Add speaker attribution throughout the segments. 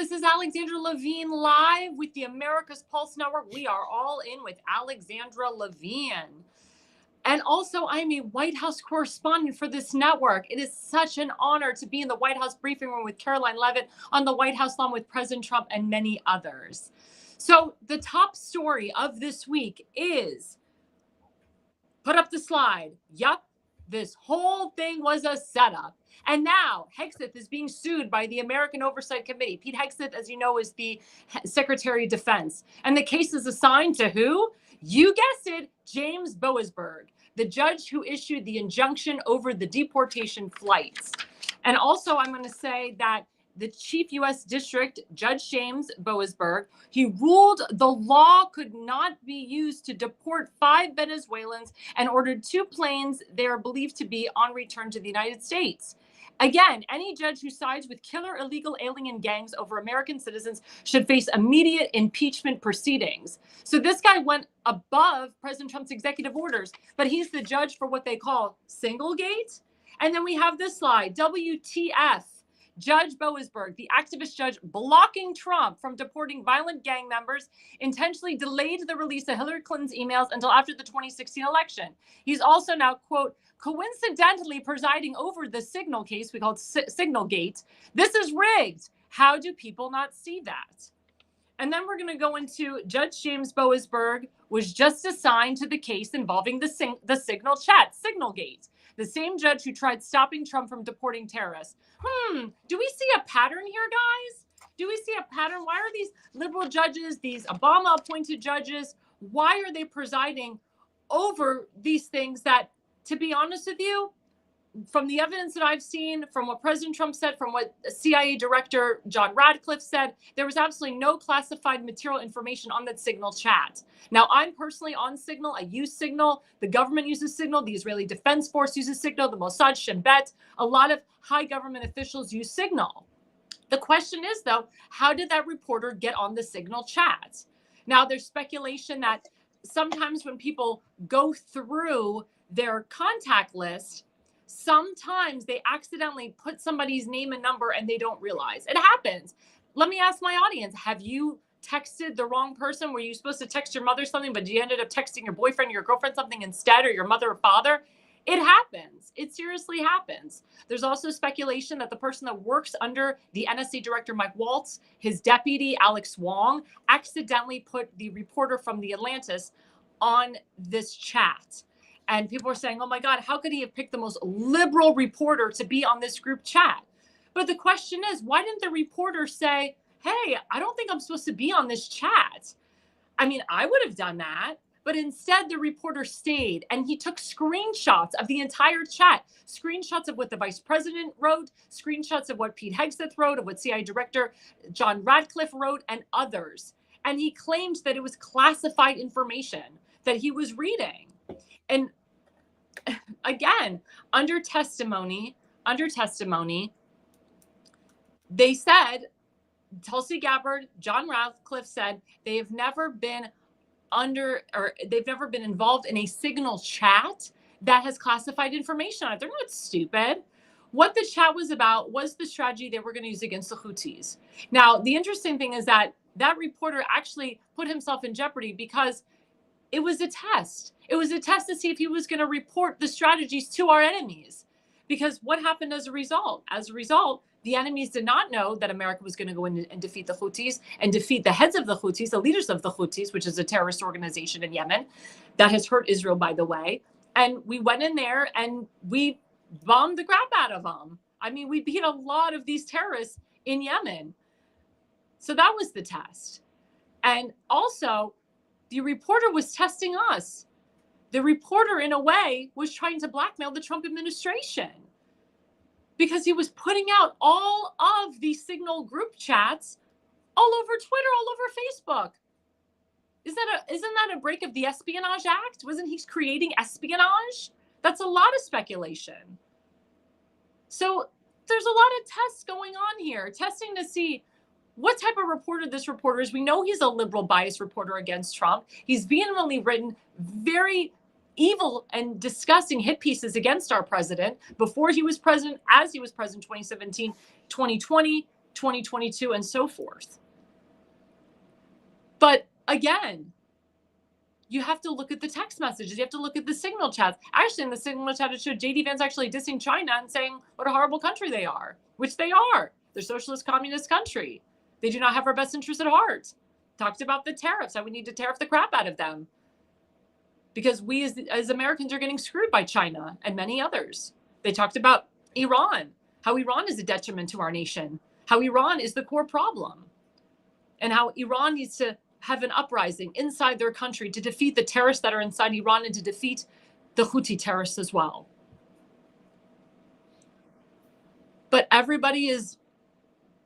Speaker 1: This is Alexandra Levine live with the America's Pulse Network. We are all in with Alexandra Levine. And also, I'm a White House correspondent for this network. It is such an honor to be in the White House briefing room with Caroline Levitt on the White House lawn with President Trump and many others. So the top story of this week is, put up the slide. Yup, this whole thing was a setup. And now Hegseth is being sued by the American Oversight Committee. Pete Hegseth, as you know, is the Secretary of Defense. And the case is assigned to who? You guessed it, James Boasberg, the judge who issued the injunction over the deportation flights. And also, I'm going to say that the Chief U.S. District, Judge James Boasberg, he ruled the law could not be used to deport 5 Venezuelans and ordered 2 planes they are believed to be on return to the United States. Again, any judge who sides with killer illegal alien gangs over American citizens should face immediate impeachment proceedings. So this guy went above President Trump's executive orders, but he's the judge for what they call single gate. And then we have this slide, WTF. Judge Boasberg, the activist judge blocking Trump from deporting violent gang members, intentionally delayed the release of Hillary Clinton's emails until after the 2016 election. He's also now, quote, coincidentally presiding over the Signal case we call Signal Gate. This is rigged. How do people not see that? And then we're going to go into Judge James Boasberg was just assigned to the case involving the Signal chat, Signal Gate. The same judge who tried stopping Trump from deporting terrorists. Do we see a pattern here, guys? Do we see a pattern? Why are these liberal judges, these Obama-appointed judges, why are they presiding over these things that, to be honest with you, from the evidence that I've seen, from what President Trump said, from what CIA Director John Radcliffe said, there was absolutely no classified material information on that Signal chat. Now, I'm personally on Signal. I use Signal. The government uses Signal. The Israeli Defense Force uses Signal. The Mossad, Shin Bet, a lot of high government officials use Signal. The question is, though, how did that reporter get on the Signal chat? Now, there's speculation that sometimes when people go through their contact list, sometimes they accidentally put somebody's name and number and they don't realize. It happens. Let me ask my audience, have you texted the wrong person? Were you supposed to text your mother something, but you ended up texting your boyfriend or your girlfriend something instead, or your mother or father? It happens. It seriously happens. There's also speculation that the person that works under the NSA director, Mike Waltz, his deputy, Alex Wong, accidentally put the reporter from the Atlantis on this chat. And people are saying, oh my God, how could he have picked the most liberal reporter to be on this group chat? But the question is, why didn't the reporter say, hey, I don't think I'm supposed to be on this chat? I mean, I would have done that. But instead, the reporter stayed and he took screenshots of the entire chat, screenshots of what the vice president wrote, screenshots of what Pete Hegseth wrote, of what CIA Director John Radcliffe wrote, and others. And he claimed that it was classified information that he was reading. And again, under testimony, they said, Tulsi Gabbard, John Radcliffe said, they've never been involved in a Signal chat that has classified information on it. They're not stupid. What the chat was about was the strategy they were going to use against the Houthis. Now, the interesting thing is that that reporter actually put himself in jeopardy because it was a test. It was a test to see if he was going to report the strategies to our enemies. Because what happened as a result? As a result, the enemies did not know that America was going to go in and defeat the Houthis and defeat the heads of the Houthis, the leaders of the Houthis, which is a terrorist organization in Yemen that has hurt Israel, by the way. And we went in there and we bombed the crap out of them. I mean, we beat a lot of these terrorists in Yemen. So that was the test. And also, the reporter was testing us. The reporter, in a way, was trying to blackmail the Trump administration because he was putting out all of these Signal group chats all over Twitter, all over Facebook. Isn't that a break of the Espionage Act? Wasn't he creating espionage? That's a lot of speculation. So there's a lot of tests going on here, testing to see what type of reporter this reporter is. We know he's a liberal bias reporter against Trump. He's vehemently written very evil and disgusting hit pieces against our president before he was president, as he was president, 2017, 2020, 2022, and so forth. But again, you have to look at the text messages. You have to look at the signal chats. Actually, in the signal chat, it showed JD Vance actually dissing China and saying what a horrible country they are, which they are. They're a socialist communist country. They do not have our best interests at heart. Talked about the tariffs, how we need to tariff the crap out of them. Because we as Americans are getting screwed by China and many others. They talked about Iran, how Iran is a detriment to our nation, how Iran is the core problem, and how Iran needs to have an uprising inside their country to defeat the terrorists that are inside Iran and to defeat the Houthi terrorists as well. But everybody is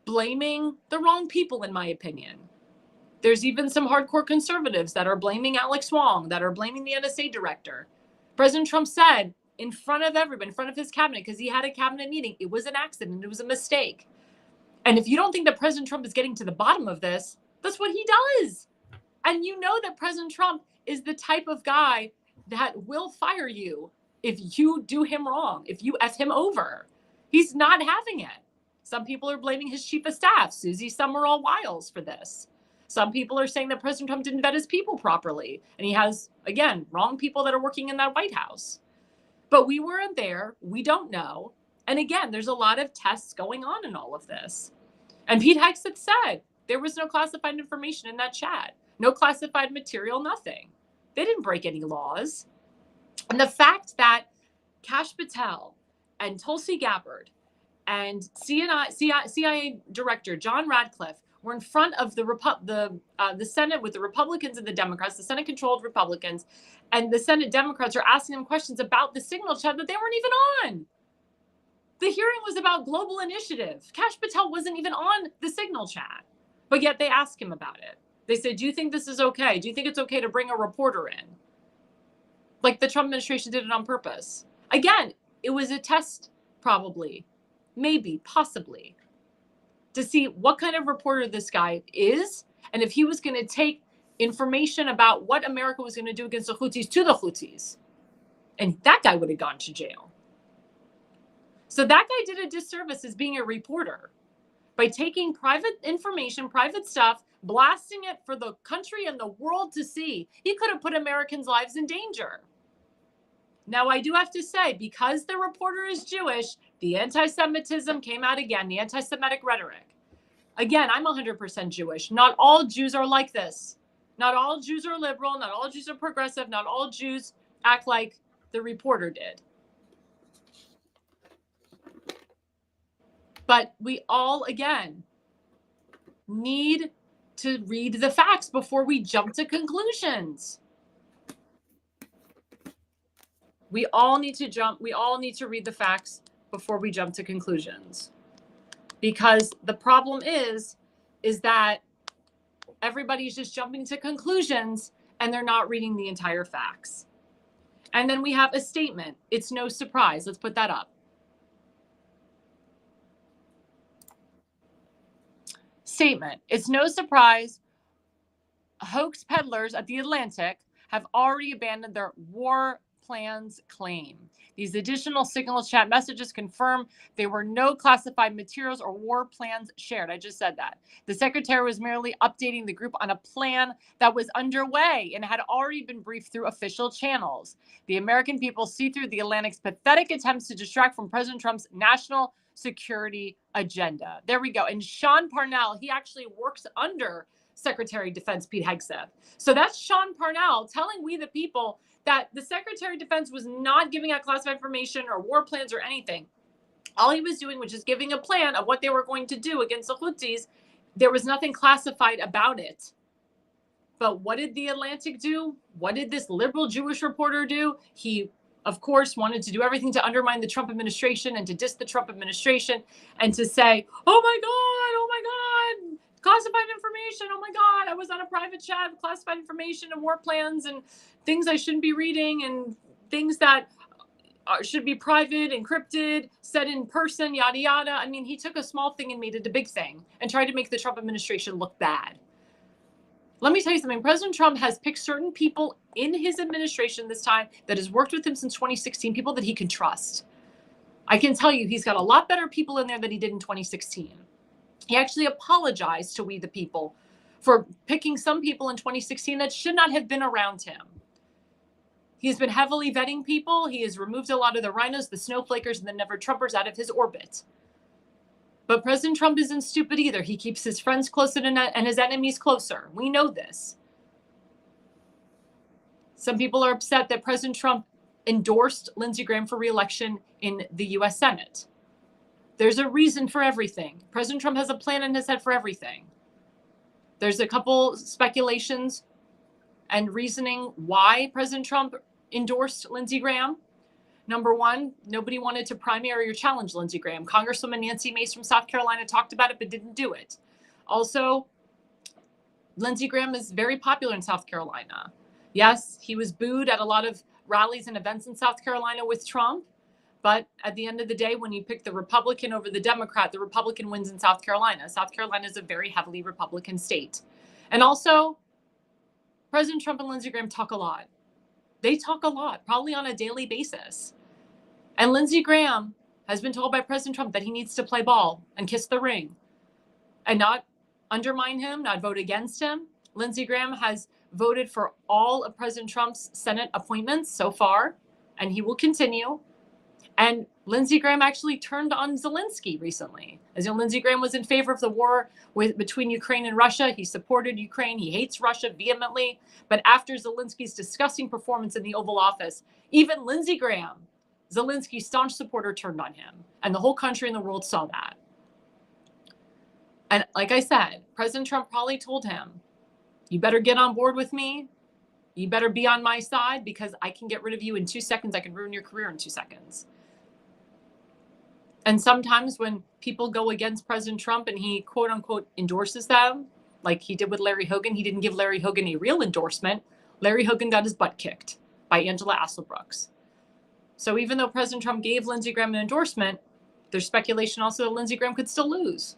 Speaker 1: blaming the wrong people, in my opinion. There's even some hardcore conservatives that are blaming Alex Wong, that are blaming the NSA director. President Trump said in front of everybody, in front of his cabinet, because he had a cabinet meeting, it was an accident, it was a mistake. And if you don't think that President Trump is getting to the bottom of this, that's what he does. And you know that President Trump is the type of guy that will fire you if you do him wrong, if you F him over. He's not having it. Some people are blaming his chief of staff, Susie Summerall Wiles, for this. Some people are saying that President Trump didn't vet his people properly. And he has, again, wrong people that are working in that White House. But we weren't there. We don't know. And again, there's a lot of tests going on in all of this. And Pete Hegseth said there was no classified information in that chat. No classified material, nothing. They didn't break any laws. And the fact that Kash Patel and Tulsi Gabbard and CIA Director John Radcliffe were in front of the Senate with the Republicans and the Democrats, the Senate-controlled Republicans, and the Senate Democrats are asking them questions about the signal chat that they weren't even on. The hearing was about global initiative. Kash Patel wasn't even on the signal chat, but yet they asked him about it. They said, do you think this is okay? Do you think it's okay to bring a reporter in? Like the Trump administration did it on purpose. Again, it was a test, probably, maybe, possibly, to see what kind of reporter this guy is, and if he was going to take information about what America was going to do against the Houthis to the Houthis. And that guy would have gone to jail. So that guy did a disservice as being a reporter by taking private information, private stuff, blasting it for the country and the world to see. He could have put Americans' lives in danger. Now, I do have to say, because the reporter is Jewish, the anti-Semitism came out again, the anti-Semitic rhetoric. Again, I'm 100% Jewish. Not all Jews are like this. Not all Jews are liberal. Not all Jews are progressive. Not all Jews act like the reporter did. But we all, again, need to read the facts before we jump to conclusions. We all need to read the facts before we jump to conclusions. Because the problem is that everybody's just jumping to conclusions and they're not reading the entire facts. And then we have a statement. It's no surprise. Let's put that up. Statement. It's no surprise hoax peddlers at the Atlantic have already abandoned their war plans claim. These additional signal chat messages confirm there were no classified materials or war plans shared. I just said that. The secretary was merely updating the group on a plan that was underway and had already been briefed through official channels. The American people see through the Atlantic's pathetic attempts to distract from President Trump's national security agenda. There we go. And Sean Parnell, he actually works under Secretary of Defense Pete Hegseth. So that's Sean Parnell telling we the people that the Secretary of Defense was not giving out classified information or war plans or anything. All he was doing was just giving a plan of what they were going to do against the Houthis. There was nothing classified about it. But what did the Atlantic do? What did this liberal Jewish reporter do? He, of course, wanted to do everything to undermine the Trump administration and to diss the Trump administration and to say, oh my God, classified information. Oh my God, I was on a private chat with classified information and war plans and things I shouldn't be reading and things that should be private, encrypted, said in person, yada, yada. I mean, he took a small thing and made it a big thing and tried to make the Trump administration look bad. Let me tell you something. President Trump has picked certain people in his administration this time that has worked with him since 2016, people that he can trust. I can tell you he's got a lot better people in there than he did in 2016. He actually apologized to We the People for picking some people in 2016 that should not have been around him. He's been heavily vetting people. He has removed a lot of the rhinos, the snowflakers, and the never Trumpers out of his orbit. But President Trump isn't stupid either. He keeps his friends closer and his enemies closer. We know this. Some people are upset that President Trump endorsed Lindsey Graham for re-election in the U.S. Senate. There's a reason for everything. President Trump has a plan in his head for everything. There's a couple speculations and reasoning why President Trump endorsed Lindsey Graham. Number one, nobody wanted to primary or challenge Lindsey Graham. Congresswoman Nancy Mace from South Carolina talked about it, but didn't do it. Also, Lindsey Graham is very popular in South Carolina. Yes, he was booed at a lot of rallies and events in South Carolina with Trump. But at the end of the day, when you pick the Republican over the Democrat, the Republican wins in South Carolina. South Carolina is a very heavily Republican state. And also, President Trump and Lindsey Graham talk a lot. They talk a lot, probably on a daily basis. And Lindsey Graham has been told by President Trump that he needs to play ball and kiss the ring and not undermine him, not vote against him. Lindsey Graham has voted for all of President Trump's Senate appointments so far, and he will continue. And Lindsey Graham actually turned on Zelensky recently. As you know, Lindsey Graham was in favor of the war between Ukraine and Russia. He supported Ukraine. He hates Russia vehemently. But after Zelensky's disgusting performance in the Oval Office, even Lindsey Graham, Zelensky's staunch supporter, turned on him. And the whole country and the world saw that. And like I said, President Trump probably told him, you better get on board with me. You better be on my side because I can get rid of you in 2 seconds. I can ruin your career in 2 seconds. And sometimes when people go against President Trump and he, quote unquote, endorses them, like he did with Larry Hogan, he didn't give Larry Hogan a real endorsement. Larry Hogan got his butt kicked by Angela Asselbrooks. So even though President Trump gave Lindsey Graham an endorsement, there's speculation also that Lindsey Graham could still lose.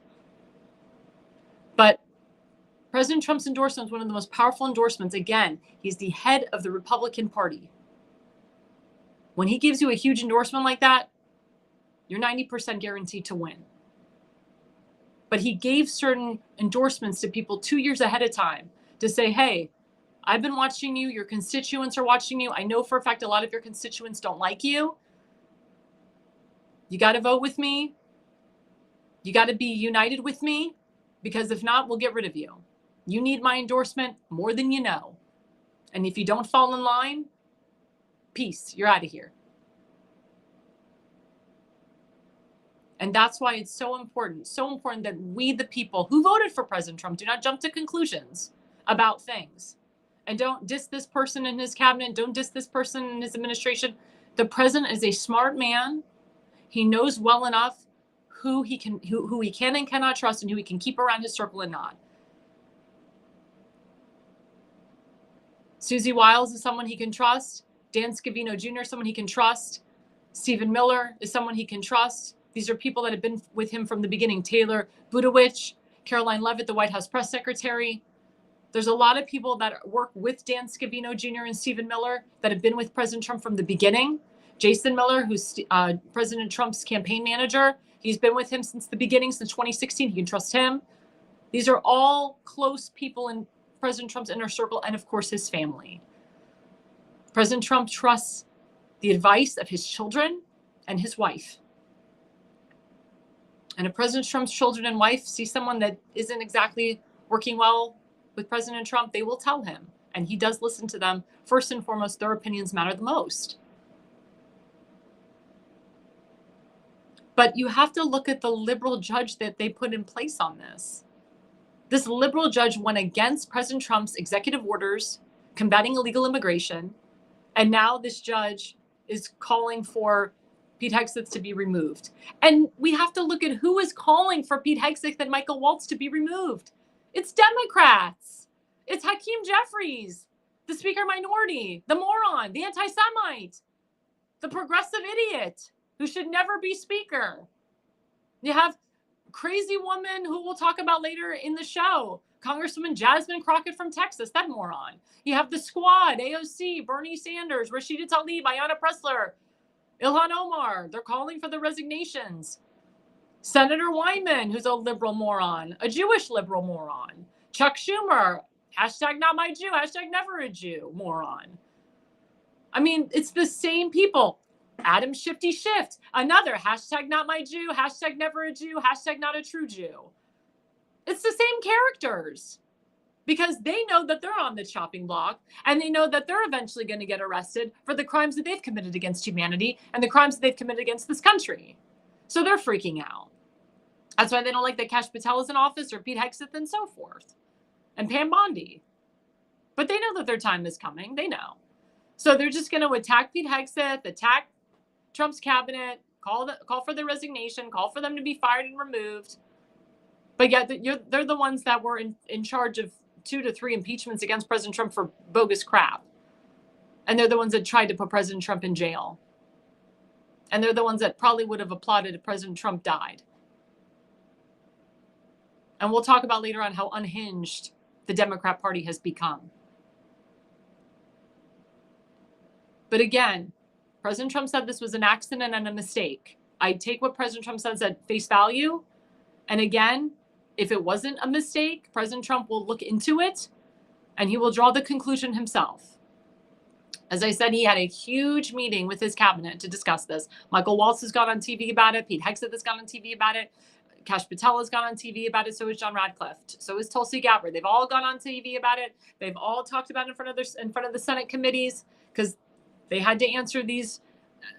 Speaker 1: But President Trump's endorsement is one of the most powerful endorsements. Again, he's the head of the Republican Party. When he gives you a huge endorsement like that, you're 90% guaranteed to win. But he gave certain endorsements to people 2 years ahead of time to say, hey, I've been watching you. Your constituents are watching you. I know for a fact a lot of your constituents don't like you. You got to vote with me. You got to be united with me, because if not, we'll get rid of you. You need my endorsement more than you know. And if you don't fall in line, peace, you're out of here. And that's why it's so important that we, the people who voted for President Trump, do not jump to conclusions about things. And don't diss this person in his cabinet. Don't diss this person in his administration. The president is a smart man. He knows well enough who he can and cannot trust and who he can keep around his circle and not. Susie Wiles is someone he can trust. Dan Scavino Jr. is someone he can trust. Stephen Miller is someone he can trust. These are people that have been with him from the beginning. Taylor Budowich, Caroline Leavitt, the White House press secretary. There's a lot of people that work with Dan Scavino Jr. and Stephen Miller that have been with President Trump from the beginning. Jason Miller, who's President Trump's campaign manager, he's been with him since the beginning, since 2016. You can trust him. These are all close people in President Trump's inner circle and, of course, his family. President Trump trusts the advice of his children and his wife. And if President Trump's children and wife see someone that isn't exactly working well with President Trump, they will tell him. And he does listen to them. First and foremost, their opinions matter the most. But you have to look at the liberal judge that they put in place on this. This liberal judge went against President Trump's executive orders combating illegal immigration. And now this judge is calling for Pete Hegseth to be removed. And we have to look at who is calling for Pete Hegseth and Michael Waltz to be removed. It's Democrats. It's Hakeem Jeffries, the Speaker minority, the moron, the anti-Semite, the progressive idiot who should never be Speaker. You have crazy woman who we'll talk about later in the show, Congresswoman Jasmine Crockett from Texas, that moron. You have the squad, AOC, Bernie Sanders, Rashida Tlaib, Ayanna Presslor, Ilhan Omar. They're calling for the resignations. Senator Wyman, who's a liberal moron, a Jewish liberal moron. Chuck Schumer, hashtag not my Jew, hashtag never a Jew, moron. I mean, it's the same people. Adam Shifty Shift, another hashtag not my Jew, hashtag never a Jew, hashtag not a true Jew. It's the same characters because they know that they're on the chopping block and they know that they're eventually going to get arrested for the crimes that they've committed against humanity and the crimes that they've committed against this country. So they're freaking out. That's why they don't like that Kash Patel is in office or Pete Hegseth and so forth. And Pam Bondi. But they know that their time is coming. They know. So they're just going to attack Pete Hegseth, attack Trump's cabinet, call for their resignation, call for them to be fired and removed. But yet they're the ones that were in charge of 2 to 3 impeachments against President Trump for bogus crap. And they're the ones that tried to put President Trump in jail. And they're the ones that probably would have applauded if President Trump died. And we'll talk about later on how unhinged the Democrat Party has become. But again, President Trump said this was an accident and a mistake. I take what President Trump says at face value. And again, if it wasn't a mistake, President Trump will look into it and he will draw the conclusion himself. As I said, he had a huge meeting with his cabinet to discuss this. Michael Waltz has gone on TV about it. Pete Hegseth has gone on TV about it. Kash Patel has gone on TV about it. So has John Radcliffe. So is Tulsi Gabbard. They've all gone on TV about it. They've all talked about it in front of the Senate committees because they had to answer these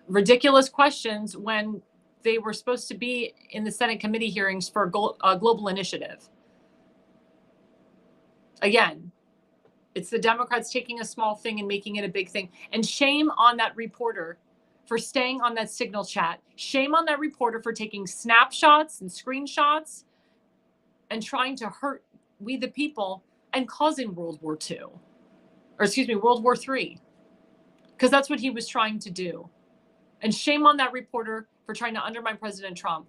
Speaker 1: ridiculous questions when they were supposed to be in the Senate committee hearings for a global initiative. Again, it's the Democrats taking a small thing and making it a big thing. And shame on that reporter for staying on that Signal chat. Shame on that reporter for taking snapshots and screenshots and trying to hurt we the people and causing World War II. Or excuse me, World War III. Because that's what he was trying to do. And shame on that reporter for trying to undermine President Trump.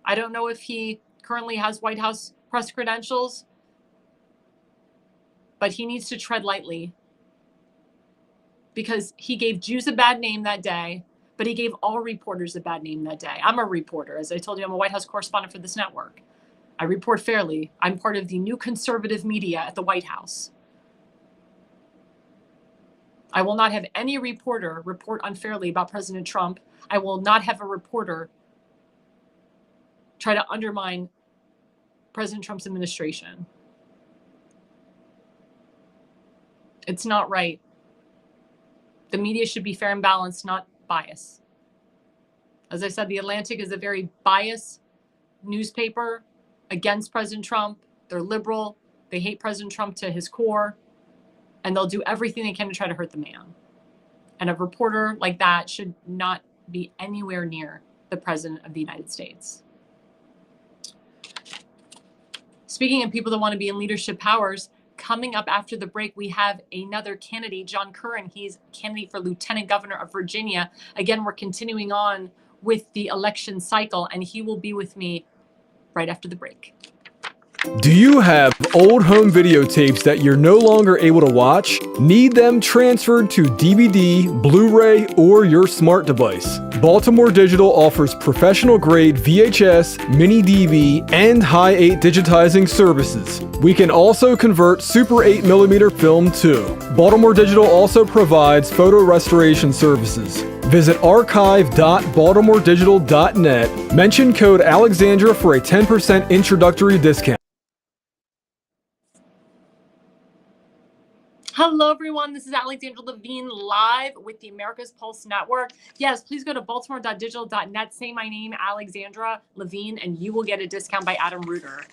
Speaker 1: I don't know if he currently has White House press credentials, but he needs to tread lightly because he gave Jews a bad name that day, but he gave all reporters a bad name that day. I'm a reporter. As I told you, I'm a White House correspondent for this network. I report fairly. I'm part of the new conservative media at the White House. I will not have any reporter report unfairly about President Trump. I will not have a reporter try to undermine President Trump's administration. It's not right. The media should be fair and balanced, not biased. As I said, The Atlantic is a very biased newspaper against President Trump. They're liberal. They hate President Trump to his core. And they'll do everything they can to try to hurt the man. And a reporter like that should not be anywhere near the President of the United States. Speaking of people that want to be in leadership powers, coming up after the break, we have another candidate, John Curran. He's candidate for Lieutenant Governor of Virginia. Again, we're continuing on with the election cycle, and he will be with me right after the break.
Speaker 2: Do you have old home videotapes that you're no longer able to watch? Need them transferred to DVD, Blu-ray, or your smart device? Baltimore Digital offers professional-grade VHS, mini DV, and high 8 digitizing services. We can also convert Super 8mm film too. Baltimore Digital also provides photo restoration services. Visit archive.baltimoredigital.net. Mention code Alexandra for a 10% introductory discount.
Speaker 1: Hello, everyone. This is Alexandra Levine live with the America's Pulse Network. Yes, please go to baltimore.digital.net. Say my name, Alexandra Levine, and you will get a discount by Adam Reuter.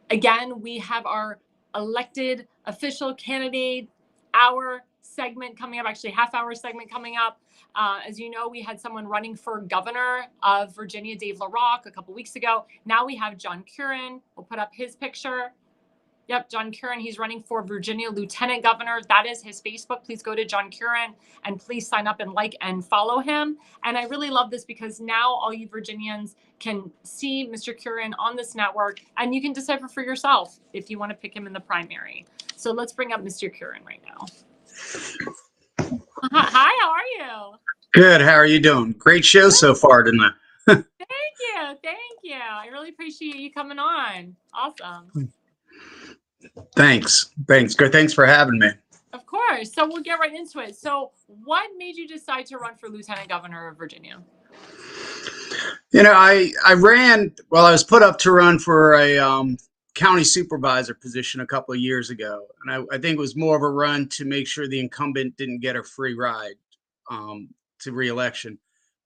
Speaker 1: Again, we have our elected official candidate hour segment coming up, actually half-hour segment coming up. As you know, we had someone running for governor of Virginia, Dave LaRock, a couple weeks ago. Now we have John Curran. We'll put up his picture. Yep, John Curran, he's running for Virginia Lieutenant Governor. That is his Facebook. Please go to John Curran and please sign up and like and follow him. And I really love this because now all you Virginians can see Mr. Curran on this network and you can decipher for yourself if you want to pick him in the primary. So let's bring up Mr. Curran right now. Hi, how are you?
Speaker 3: Good. How are you doing? Great show so far tonight.
Speaker 1: you. Thank you. I really appreciate you coming on. Awesome.
Speaker 3: Thanks. Good. Thanks for having me.
Speaker 1: Of course. So we'll get right into it. So what made you decide to run for lieutenant governor of Virginia?
Speaker 3: I ran, well, I was put up to run for a county supervisor position a couple of years ago. And I think it was more of a run to make sure the incumbent didn't get a free ride to reelection.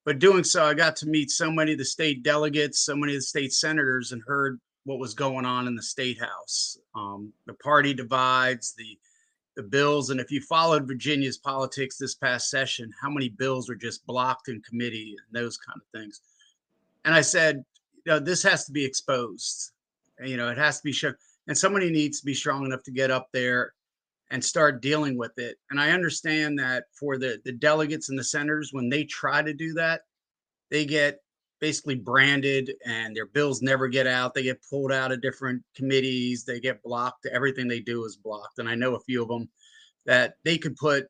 Speaker 3: But doing so, I got to meet so many of the state delegates, so many of the state senators, and heard what was going on in the state house. The party divides, the bills, and if you followed Virginia's politics this past session, how many bills were just blocked in committee and those kind of things. And I said, this has to be exposed. It has to be shown. And somebody needs to be strong enough to get up there and start dealing with it. And I understand that for the delegates and the senators, when they try to do that, they get basically branded and their bills never get out. They get pulled out of different committees. They get blocked. Everything they do is blocked. And I know a few of them that they put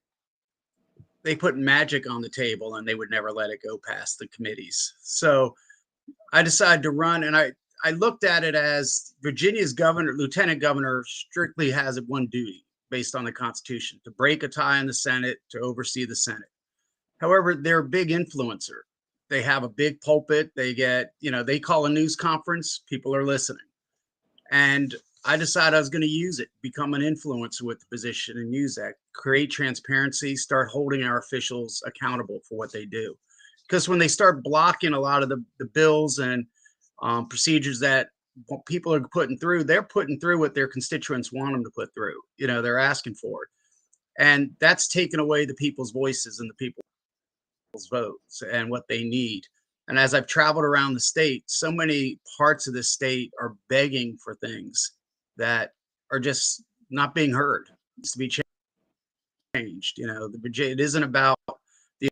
Speaker 3: magic on the table and they would never let it go past the committees. So I decided to run, and I looked at it as Virginia's lieutenant governor strictly has one duty based on the Constitution: to break a tie in the Senate, to oversee the Senate. However, they're a big influencer. They have a big pulpit. They get, they call a news conference, people are listening. And I decided I was going to use it, become an influencer with the position and use that, create transparency, start holding our officials accountable for what they do. Because when they start blocking a lot of the bills and procedures that people are putting through, they're putting through what their constituents want them to put through. They're asking for it. And that's taken away the people's voices and the people's votes and what they need. And as I've traveled around the state, so many parts of the state are begging for things that are just not being heard. It needs to be changed. It isn't about the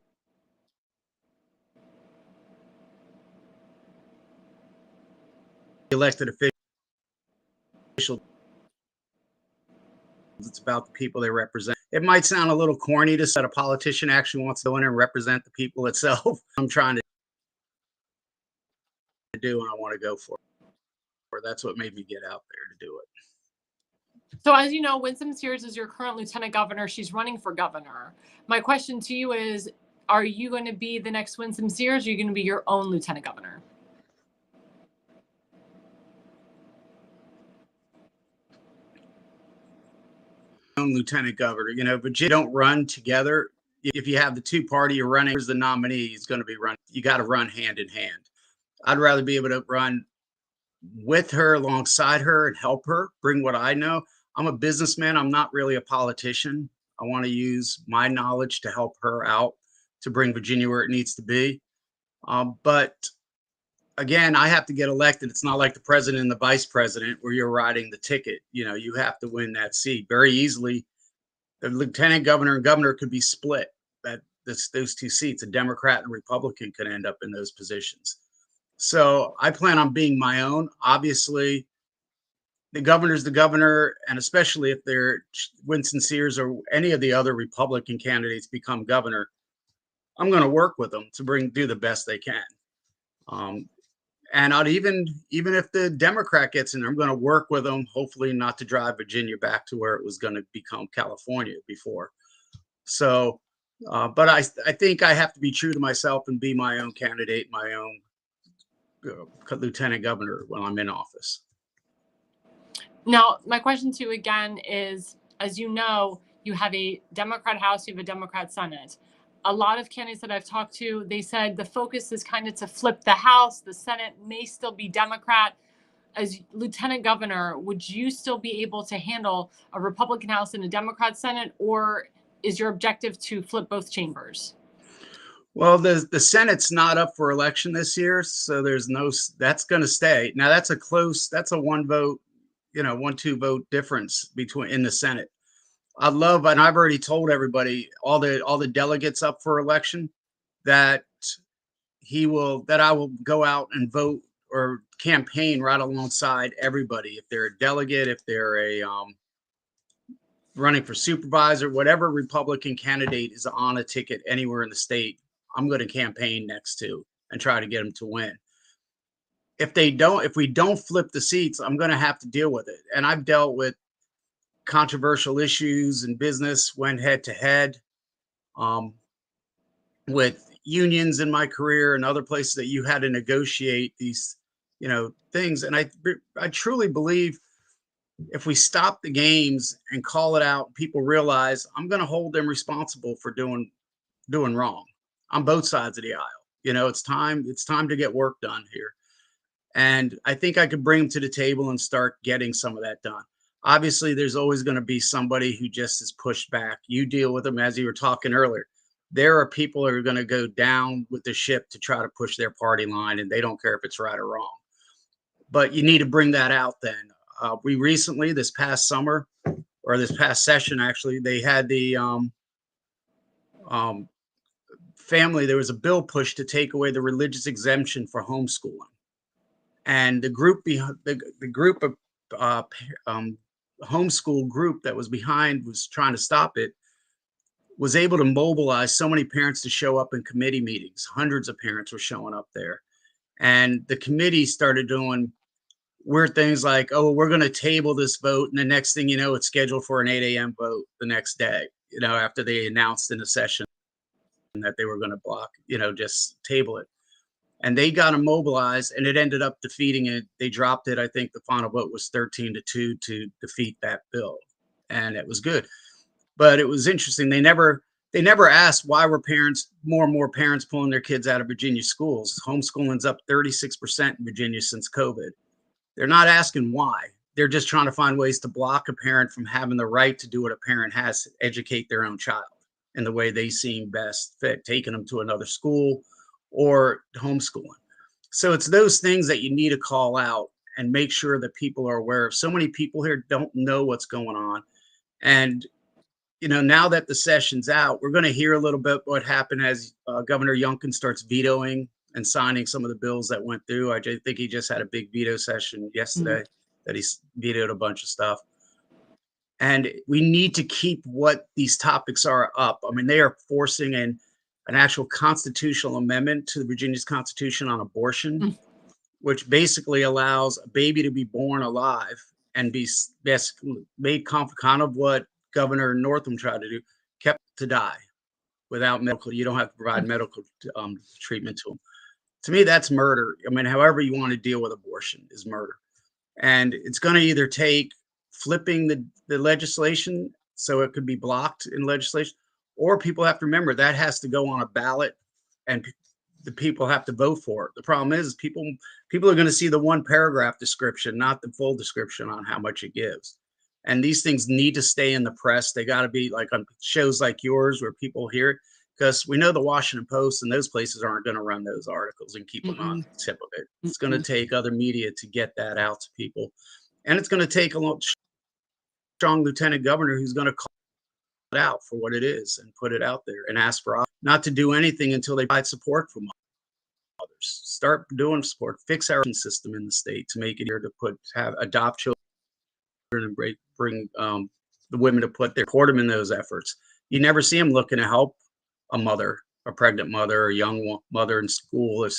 Speaker 3: elected officials. It's about the people they represent. It might sound a little corny to say a politician actually wants to go in and represent the people itself. I'm trying to do, and I want to go for it. That's what made me get out there to do it.
Speaker 1: So as you know, Winsome Sears is your current lieutenant governor. She's running for governor. My question to you is, are you going to be the next Winsome Sears, or are you going to be your own lieutenant governor?
Speaker 3: Own lieutenant governor, but you don't run together. If you have the two party you're running as the nominee is going to be run, you got to run hand in hand. I'd rather be able to run with her, alongside her, and help her bring what I know. I'm a businessman. I'm not really a politician. I want to use my knowledge to help her out to bring Virginia where it needs to be. But again, I have to get elected. It's not like the president and the vice president where you're riding the ticket. You have to win that seat very easily. The lieutenant governor and governor could be split. Those two seats, a Democrat and a Republican, could end up in those positions. So I plan on being my own. Obviously, the governor's the governor, and especially if they're Winston Sears or any of the other Republican candidates become governor, I'm going to work with them to do the best they can. And I'd even if the Democrat gets in there, I'm going to work with them, hopefully not to drive Virginia back to where it was going to become California before. So, but I think I have to be true to myself and be my own candidate, my own lieutenant governor when I'm in office.
Speaker 1: Now, my question to you again is, as you know, you have a Democrat House, you have a Democrat Senate. A lot of candidates that I've talked to, they said the focus is kind of to flip the House. The Senate may still be Democrat. As lieutenant governor, would you still be able to handle a Republican House and a Democrat Senate, or is your objective to flip both chambers?
Speaker 3: Well, the Senate's not up for election this year, so that's going to stay. Now that's a one vote, 1-2 vote difference in the Senate. And I've already told everybody, all the delegates up for election, that I will go out and vote or campaign right alongside everybody. If they're a delegate, if they're running for supervisor, whatever Republican candidate is on a ticket anywhere in the state, I'm going to campaign next to and try to get them to win. if we don't flip the seats, I'm going to have to deal with it. And I've dealt with controversial issues in business, went head to head um, with unions in my career and other places that you had to negotiate these, things. And I truly believe if we stop the games and call it out, people realize I'm going to hold them responsible for doing wrong on both sides of the aisle. It's time to get work done here. And I think I could bring them to the table and start getting some of that done. Obviously, there's always going to be somebody who just is pushed back. You deal with them, as you were talking earlier. There are people who are going to go down with the ship to try to push their party line, and they don't care if it's right or wrong. But you need to bring that out then. We recently, this past summer, or this past session, actually, they had the family, there was a bill pushed to take away the religious exemption for homeschooling. And the group of homeschool group that was behind was trying to stop it, was able to mobilize so many parents to show up in committee meetings. Hundreds of parents were showing up there. And the committee started doing weird things like, oh, we're going to table this vote. And the next thing you know, it's scheduled for an 8 a.m. vote the next day, after they announced in a session that they were going to block, just table it. And they got them mobilized, and it ended up defeating it. They dropped it. I think the final vote was 13-2 to defeat that bill, and it was good. But it was interesting. They never asked why were more and more parents pulling their kids out of Virginia schools. Homeschooling's up 36% in Virginia since COVID. They're not asking why. They're just trying to find ways to block a parent from having the right to do what a parent has to educate their own child in the way they seem best fit, taking them to another school or homeschooling. So it's those things that you need to call out and make sure that people are aware of. So many people here don't know what's going on. And, now that the session's out, we're going to hear a little bit what happened as Governor Youngkin starts vetoing and signing some of the bills that went through. I think he just had a big veto session yesterday that he vetoed a bunch of stuff. And we need to keep what these topics are up. I mean, they are forcing an actual constitutional amendment to Virginia's Constitution on abortion, which basically allows a baby to be born alive and be made kind of what Governor Northam tried to do, kept to die without medical. You don't have to provide medical treatment to them. To me, that's murder. I mean, however you want to deal with abortion is murder. And it's going to either take flipping the legislation so it could be blocked in legislation, or people have to remember that has to go on a ballot and the people have to vote for it. The problem is people are going to see the one paragraph description, not the full description on how much it gives. And these things need to stay in the press. They got to be like on shows like yours where people hear it, because we know the Washington Post and those places aren't going to run those articles and keep them on the tip of it. It's going to take other media to get that out to people. And it's going to take a strong lieutenant governor who's going to call it out for what it is and put it out there and ask for not to do anything until they provide support from others. Start doing support, fix our system in the state to make it easier to adopt children and bring the women to support them in those efforts. You never see them looking to help a pregnant mother, a young mother in school, a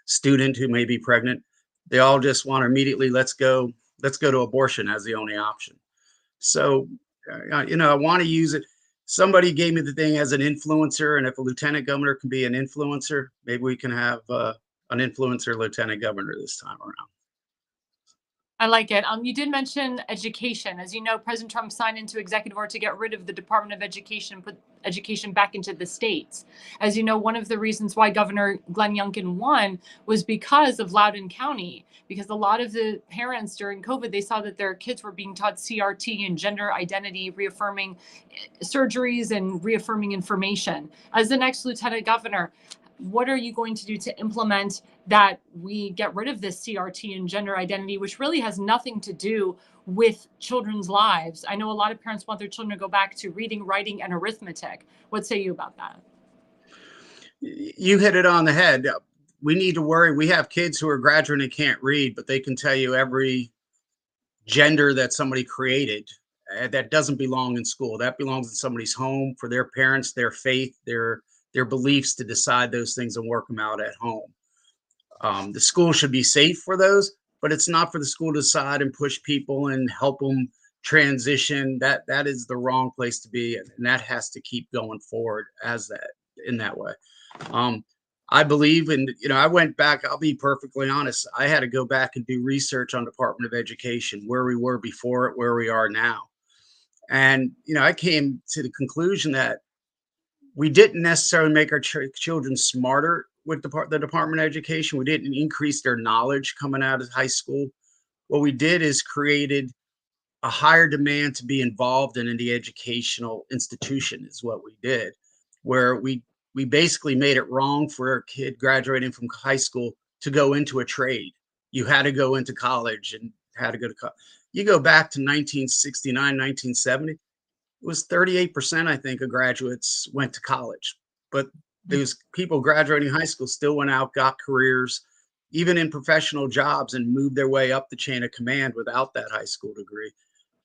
Speaker 3: student who may be pregnant. They all just want to immediately let's go to abortion as the only option. So, I want to use it. Somebody gave me the thing as an influencer, and if a lieutenant governor can be an influencer, maybe we can have an influencer lieutenant governor this time around.
Speaker 1: I like it. You did mention education. As you know, President Trump signed into executive order to get rid of the Department of Education, put education back into the states. As you know, one of the reasons why Governor Glenn Youngkin won was because of Loudoun County, because a lot of the parents during COVID, they saw that their kids were being taught CRT and gender identity, reaffirming surgeries and reaffirming information. As the next lieutenant governor, what are you going to do to implement that we get rid of this CRT and gender identity, which really has nothing to do with children's lives? I know a lot of parents want their children to go back to reading, writing, and arithmetic. What say you about that?
Speaker 3: You hit it on the head. We need to worry. We have kids who are graduating and can't read, but they can tell you every gender that somebody created that doesn't belong in school. That belongs in somebody's home for their parents, their faith, their beliefs to decide those things and work them out at home. The school should be safe for those, but it's not for the school to decide and push people and help them transition. That is the wrong place to be, and that has to keep going forward as that in that way. Um, I believe in, I went back, I'll be perfectly honest. I had to go back and do research on Department of Education, where we were before it, where we are now. And, I came to the conclusion that we didn't necessarily make our children smarter with the Department of Education. We didn't increase their knowledge coming out of high school. What we did is created a higher demand to be involved in the educational institution is what we did, where we basically made it wrong for a kid graduating from high school to go into a trade. You had to go into college and had to go to college. You go back to 1969, 1970, it was 38%, I think, of graduates went to college. But those people graduating high school still went out, got careers, even in professional jobs, and moved their way up the chain of command without that high school degree.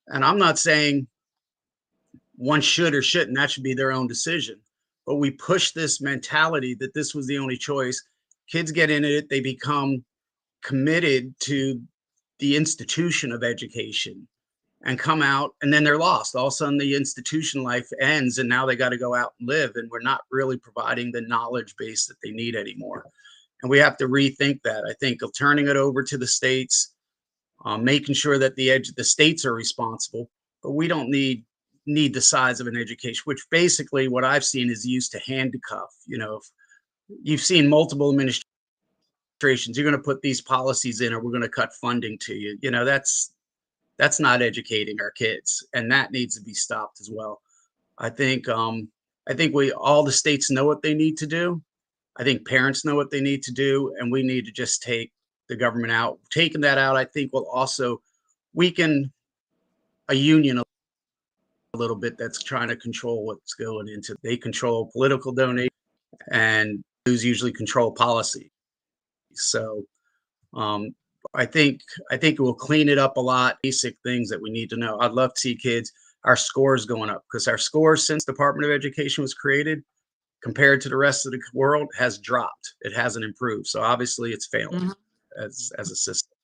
Speaker 3: And I'm not saying one should or shouldn't, that should be their own decision. But we push this mentality that this was the only choice. Kids get into it, they become committed to the institution of education and come out, and then they're lost. All of a sudden, the institution life ends, and now they got to go out and live. And we're not really providing the knowledge base that they need anymore. And we have to rethink that. I think of turning it over to the states, making sure that the states are responsible, but we don't need the size of an education, which basically what I've seen is used to handcuff. If you've seen multiple administrations, you're going to put these policies in, or we're going to cut funding to you. That's not educating our kids, and that needs to be stopped as well. I think all the states know what they need to do. I think parents know what they need to do, and we need to just take the government out. Taking that out, I think, will also weaken a union a little bit that's trying to control what's going into. They control political donations, and those usually control policy. So I think it will clean it up a lot. Basic things that we need to know. I'd love to see kids, our scores going up, because our scores since Department of Education was created, compared to the rest of the world, has dropped. It hasn't improved. So obviously it's failed as a system.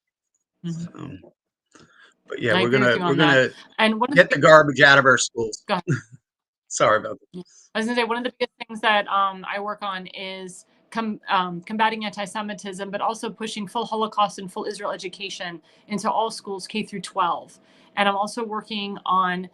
Speaker 3: But yeah,
Speaker 1: I
Speaker 3: we're
Speaker 1: agree with
Speaker 3: gonna
Speaker 1: you on that. And one of
Speaker 3: get
Speaker 1: the
Speaker 3: the garbage out of our schools.
Speaker 1: Go ahead.
Speaker 3: Sorry about that.
Speaker 1: I was gonna say, one of the biggest things that I work on is combating anti-Semitism, but also pushing full Holocaust and full Israel education into all schools K through 12. And I'm also working on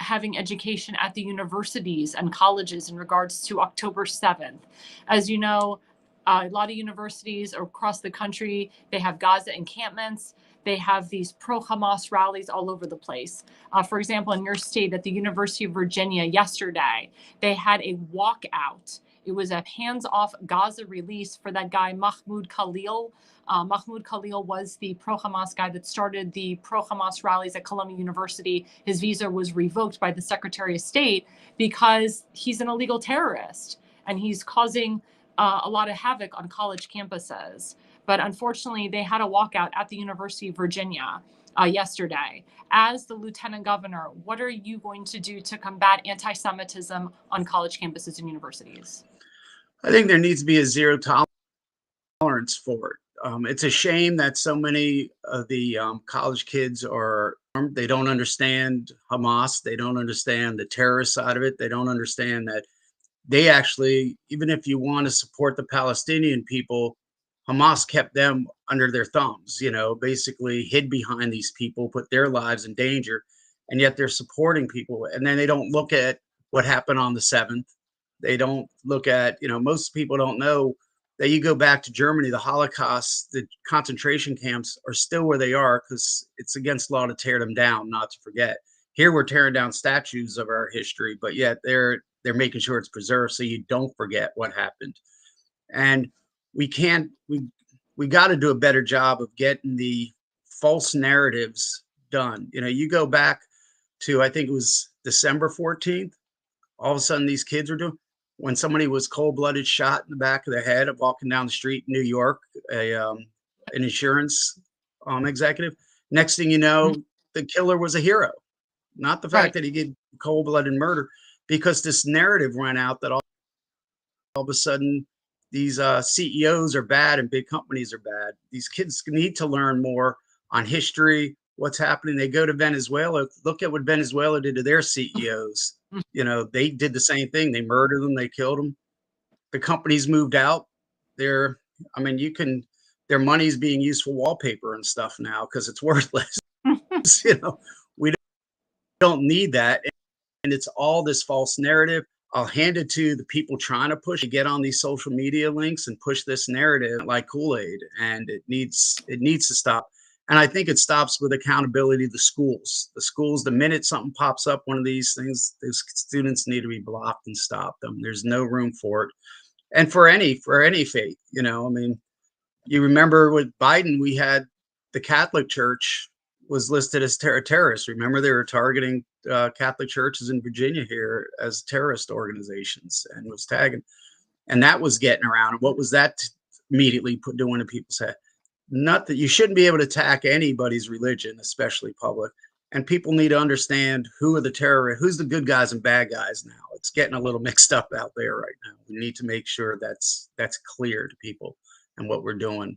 Speaker 1: having education at the universities and colleges in regards to October 7th. As you know, a lot of universities across the country, they have Gaza encampments. They have these pro-Hamas rallies all over the place. For example, in your state, at the University of Virginia yesterday, they had a walkout. It was a hands-off Gaza release for that guy, Mahmoud Khalil. Mahmoud Khalil was the pro-Hamas guy that started the pro-Hamas rallies at Columbia University. His visa was revoked by the Secretary of State because he's an illegal terrorist and he's causing a lot of havoc on college campuses. But unfortunately, they had a walkout at the University of Virginia yesterday. As the lieutenant governor, what are you going to do to combat anti-Semitism on college campuses and universities?
Speaker 3: I think there needs to be a zero tolerance for it. It's a shame that so many of the college kids they don't understand Hamas. They don't understand the terrorist side of it. They don't understand that they actually, even if you want to support the Palestinian people, Hamas kept them under their thumbs, basically hid behind these people, put their lives in danger, and yet they're supporting people. And then they don't look at what happened on the 7th. They don't look at, most people don't know that you go back to Germany, the Holocaust, the concentration camps are still where they are because it's against law to tear them down, not to forget. Here we're tearing down statues of our history, but yet they're making sure it's preserved so you don't forget what happened. And we got to do a better job of getting the false narratives done. You go back to, I think it was December 14th, all of a sudden these kids are doing, when somebody was cold-blooded shot in the back of the head of walking down the street in New York, an insurance executive. Next thing you know, the killer was a hero, not the fact that he did cold-blooded murder, because this narrative ran out that all of a sudden these CEOs are bad and big companies are bad. These kids need to learn more on history, what's happening. They go to Venezuela. Look at what Venezuela did to their CEOs. You know, they did the same thing. They murdered them. They killed them. The companies moved out. They're, I mean, you can, their money's being used for wallpaper and stuff now because it's worthless. You know, we don't need that. And it's all this false narrative. I'll hand it to the people trying to push to get on these social media links and push this narrative like Kool-Aid. And it needs to stop. And I think it stops with accountability. The schools, the minute something pops up, one of these things, those students need to be blocked and stopped them. There's no room for it. And for any faith, you know, I mean, you remember with Biden, we had the Catholic Church was listed as terrorists. Remember, they were targeting Catholic churches in Virginia here as terrorist organizations and was tagging, and that was getting around. And what was that immediately doing to people's head? Not that you shouldn't be able to attack anybody's religion, especially public. And people need to understand who are the terrorists, who's the good guys and bad guys now. It's getting a little mixed up out there right now. We need to make sure that's clear to people and what we're doing.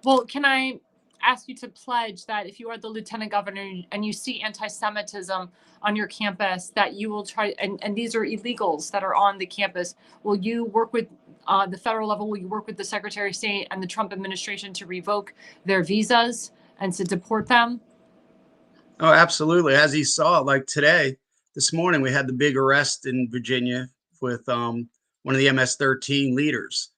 Speaker 1: Well, can I ask you to pledge that if you are the lieutenant governor and you see anti-Semitism on your campus, that you will try, and these are illegals that are on the campus, will you work with the federal level, will you work with the Secretary of State and the Trump administration to revoke their visas and to deport them?
Speaker 3: Oh, absolutely. As he saw, like today, this morning, we had the big arrest in Virginia with one of the MS-13 leaders.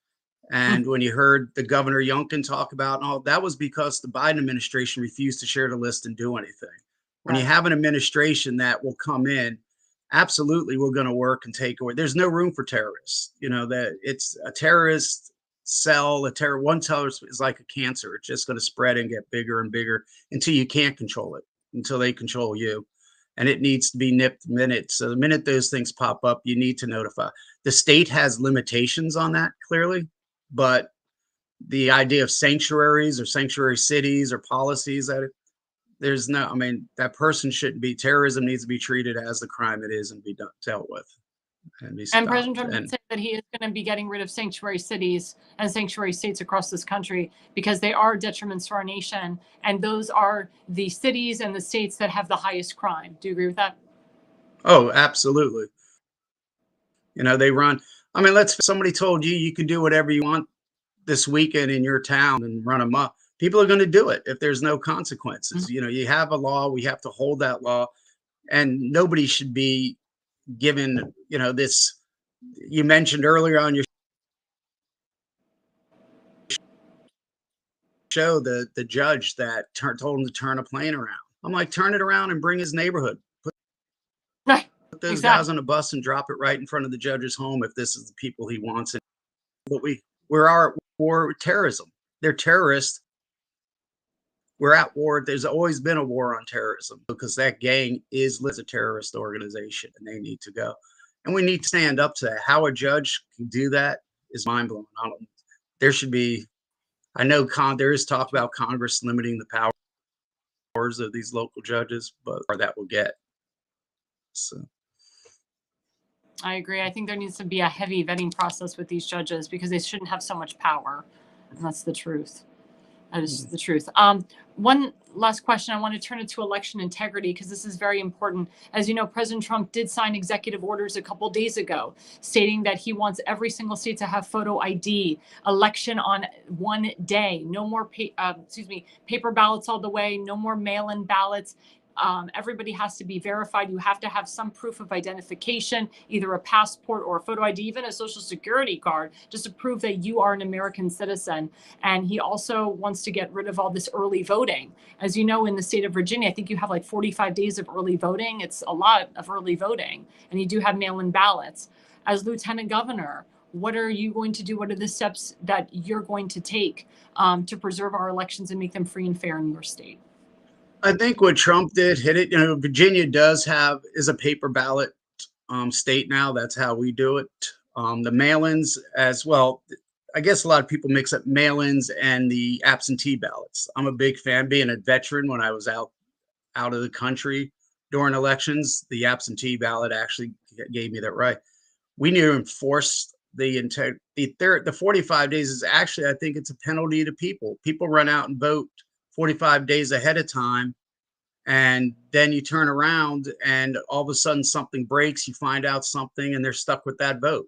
Speaker 3: And when you heard the Governor Youngkin talk about all that, was because the Biden administration refused to share the list and do anything. When you have an administration that will come in, absolutely, we're going to work and take away. There's no room for terrorists. You know, that it's a terrorist cell, one terrorist is like a cancer. It's just going to spread and get bigger and bigger until you can't control it, until they control you. And it needs to be nipped minute. So the minute those things pop up, you need to notify. The state has limitations on that, clearly. But the idea of sanctuaries or sanctuary cities or policies, that there's no, I mean, that person shouldn't be, terrorism needs to be treated as the crime it is and be dealt with. And
Speaker 1: President Trump said that he is going to be getting rid of sanctuary cities and sanctuary states across this country because they are detriments to our nation. And those are the cities and the states that have the highest crime. Do you agree with that?
Speaker 3: Oh, absolutely. You know, they run, I mean, somebody told you you can do whatever you want this weekend in your town and run them up. People are going to do it if there's no consequences. You know, you have a law, we have to hold that law, and nobody should be given, you know, this. You mentioned earlier on your show the judge that told him to turn a plane around. I'm like, turn it around and bring his neighborhood. Put those guys on a bus and drop it right in front of the judge's home if this is the people he wants. But we're at war with terrorism. They're terrorists. We're at war. There's always been a war on terrorism because that gang is a terrorist organization and they need to go. And we need to stand up to that. How a judge can do that is mind blowing. There should be, I know there is talk about Congress limiting the powers of these local judges, but that will get. So.
Speaker 1: I agree. I think there needs to be a heavy vetting process with these judges because they shouldn't have so much power. And that's the truth. That is the truth. One last question. I want to turn it to election integrity because this is very important. As you know, President Trump did sign executive orders a couple days ago stating that he wants every single state to have photo ID, election on one day, no more paper ballots all the way, no more mail-in ballots. Everybody has to be verified. You have to have some proof of identification, either a passport or a photo ID, even a social security card, just to prove that you are an American citizen. And he also wants to get rid of all this early voting. As you know, in the state of Virginia, I think you have like 45 days of early voting. It's a lot of early voting. And you do have mail-in ballots. As lieutenant governor, what are you going to do? What are the steps that you're going to take to preserve our elections and make them free and fair in your state?
Speaker 3: I think what Trump did hit it. You know, Virginia is a paper ballot state now. That's how we do it. The mail-ins as well. I guess a lot of people mix up mail-ins and the absentee ballots. I'm a big fan. Being a veteran, when I was out of the country during elections, the absentee ballot actually gave me that right. we need to enforce the 45 days is actually, I think it's a penalty to people. People run out and vote 45 days ahead of time, and then you turn around and all of a sudden something breaks, you find out something, and they're stuck with that vote.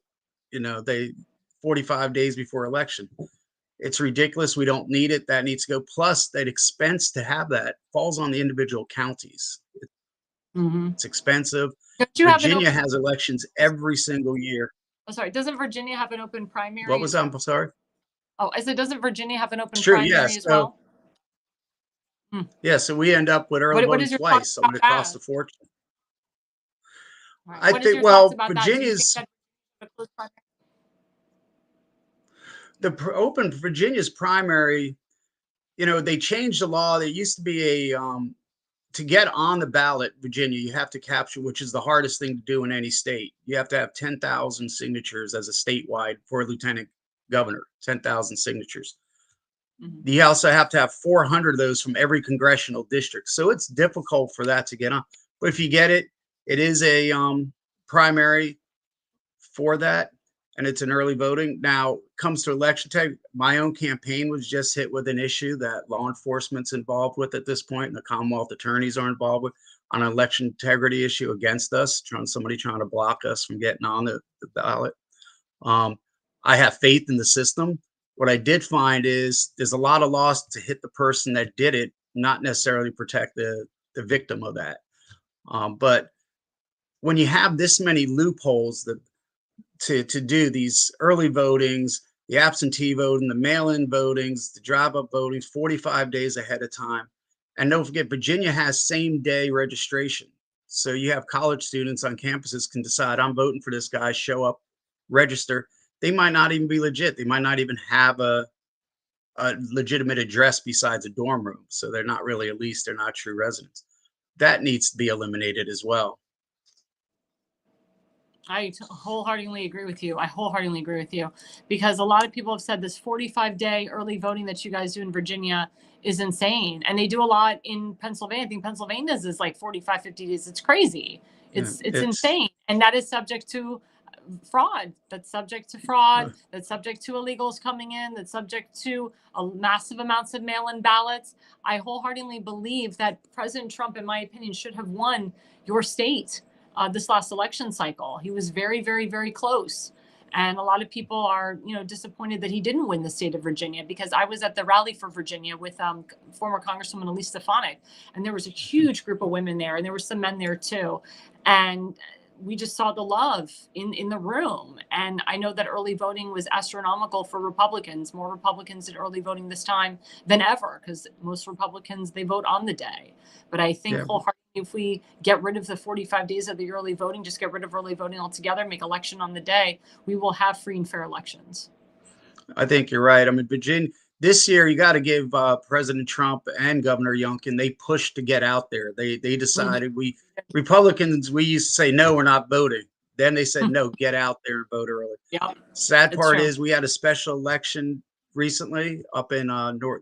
Speaker 3: They 45 days before election. It's ridiculous. We don't need it. That needs to go. Plus, that expense to have that falls on the individual counties.
Speaker 1: Mm-hmm.
Speaker 3: It's expensive.
Speaker 1: Don't you
Speaker 3: Virginia has elections every single year.
Speaker 1: Oh, sorry. Doesn't Virginia have an open primary?
Speaker 3: What was that? I'm sorry.
Speaker 1: Oh, I said, doesn't Virginia have an open
Speaker 3: True.
Speaker 1: primary as well?
Speaker 3: Yeah. So we end up with early voting twice. So it costs a fortune.
Speaker 1: Right.
Speaker 3: I think, well, Virginia's open Virginia's primary, they changed the law. There used to be to get on the ballot, Virginia, you have to capture, which is the hardest thing to do in any state. You have to have 10,000 signatures as a statewide for a lieutenant governor, 10,000 signatures. Mm-hmm. You also have to have 400 of those from every congressional district. So it's difficult for that to get on. But if you get it, it is a primary for that, and it's an early voting. Now, comes to election time, my own campaign was just hit with an issue that law enforcement's involved with at this point, and the Commonwealth attorneys are involved with on an election integrity issue against us, somebody trying to block us from getting on the ballot. I have faith in the system. What I did find is there's a lot of loss to hit the person that did it, not necessarily protect the victim of that. But when you have this many loopholes that to do these early votings, the absentee voting, the mail-in votings, the drive-up votings, 45 days ahead of time. And don't forget, Virginia has same-day registration. So you have college students on campuses can decide, I'm voting for this guy, show up, register. They might not even be legit. They might not even have a legitimate address besides a dorm room. So they're not really, at least they're not true residents. That needs to be eliminated as well.
Speaker 1: I wholeheartedly agree with you. Because a lot of people have said this 45-day early voting that you guys do in Virginia is insane. And they do a lot in Pennsylvania. I think Pennsylvania's is like 45, 50 days. It's crazy. It's insane. And that is subject to fraud. That's subject to fraud. That's subject to illegals coming in. That's subject to massive amounts of mail-in ballots. I wholeheartedly believe that President Trump, in my opinion, should have won your state this last election cycle. He was very, very, very close. And a lot of people are, disappointed that he didn't win the state of Virginia, because I was at the rally for Virginia with former Congresswoman Elise Stefanik, and there was a huge group of women there, and there were some men there too. And we just saw the love in the room. And I know that early voting was astronomical for Republicans. More Republicans did early voting this time than ever, because most Republicans, they vote on the day. But I think wholeheartedly, if we get rid of the 45 days of the early voting, just get rid of early voting altogether, make election on the day, we will have free and fair elections.
Speaker 3: I think you're right. I mean, Virginia, this year, you got to give President Trump and Governor Youngkin, they pushed to get out there. They decided Republicans, we used to say, no, we're not voting. Then they said, no, get out there and vote early.
Speaker 1: Yeah.
Speaker 3: Sad part is we had a special election recently up in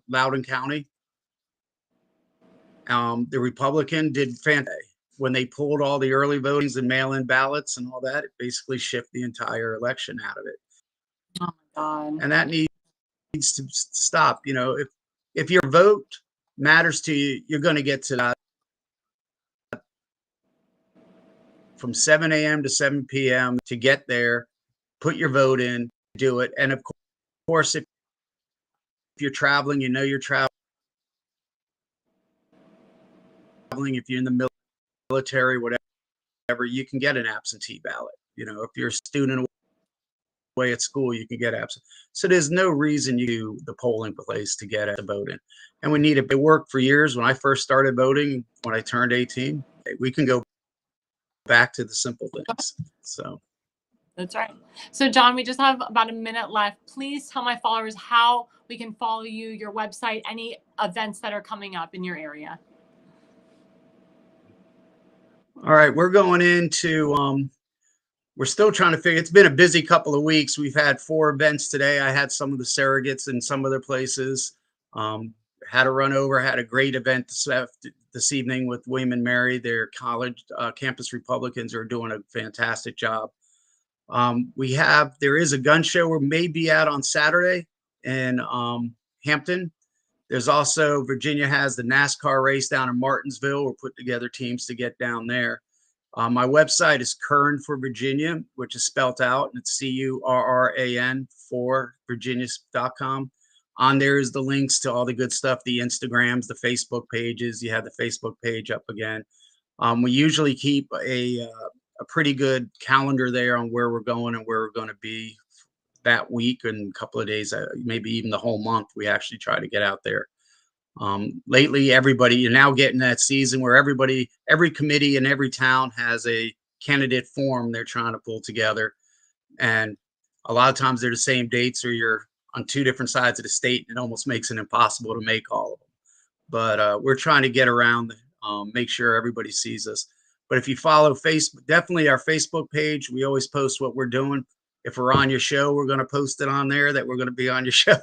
Speaker 3: Loudoun County. The Republican did fantastic. When they pulled all the early votings and mail-in ballots and all that, it basically shifted the entire election out of it.
Speaker 1: Oh my God.
Speaker 3: And that needs to stop. If your vote matters to you, you're going to get to that from 7 a.m. to 7 p.m. to get there, put your vote in, do it. And of course, if you're traveling, you're traveling. If you're in the military, whatever, you can get an absentee ballot. If you're a student away at school, you can get absent. So there's no reason you do the polling place to get a vote in. And we need it. It worked for years. When I first started voting, when I turned 18, we can go back to the simple things. So
Speaker 1: that's right. So John, we just have about a minute left. Please tell my followers how we can follow you, your website, any events that are coming up in your area.
Speaker 3: All right, we're going into we're still trying to figure. It's been a busy couple of weeks. We've had 4 events today. I had some of the surrogates in some other places. Had a run over. Had a great event this evening with William and Mary. Their college campus Republicans are doing a fantastic job. There is a gun show we may be at on Saturday in Hampton. There's also, Virginia has the NASCAR race down in Martinsville. We're putting together teams to get down there. My website is Curran for Virginia, which is spelt out, and it's CURRAN for Virginia.com. On there is the links to all the good stuff, the Instagrams, the Facebook pages. You have the Facebook page up again. We usually keep a pretty good calendar there on where we're going and where we're going to be that week and a couple of days, maybe even the whole month. We actually try to get out there. Lately, you're now getting that season where every committee in every town has a candidate form they're trying to pull together. And a lot of times they're the same dates, or you're on two different sides of the state, and it almost makes it impossible to make all of them. But we're trying to get around, make sure everybody sees us. But if you follow Facebook, definitely our Facebook page, we always post what we're doing. If we're on your show, we're going to post it on there that we're going to be on your show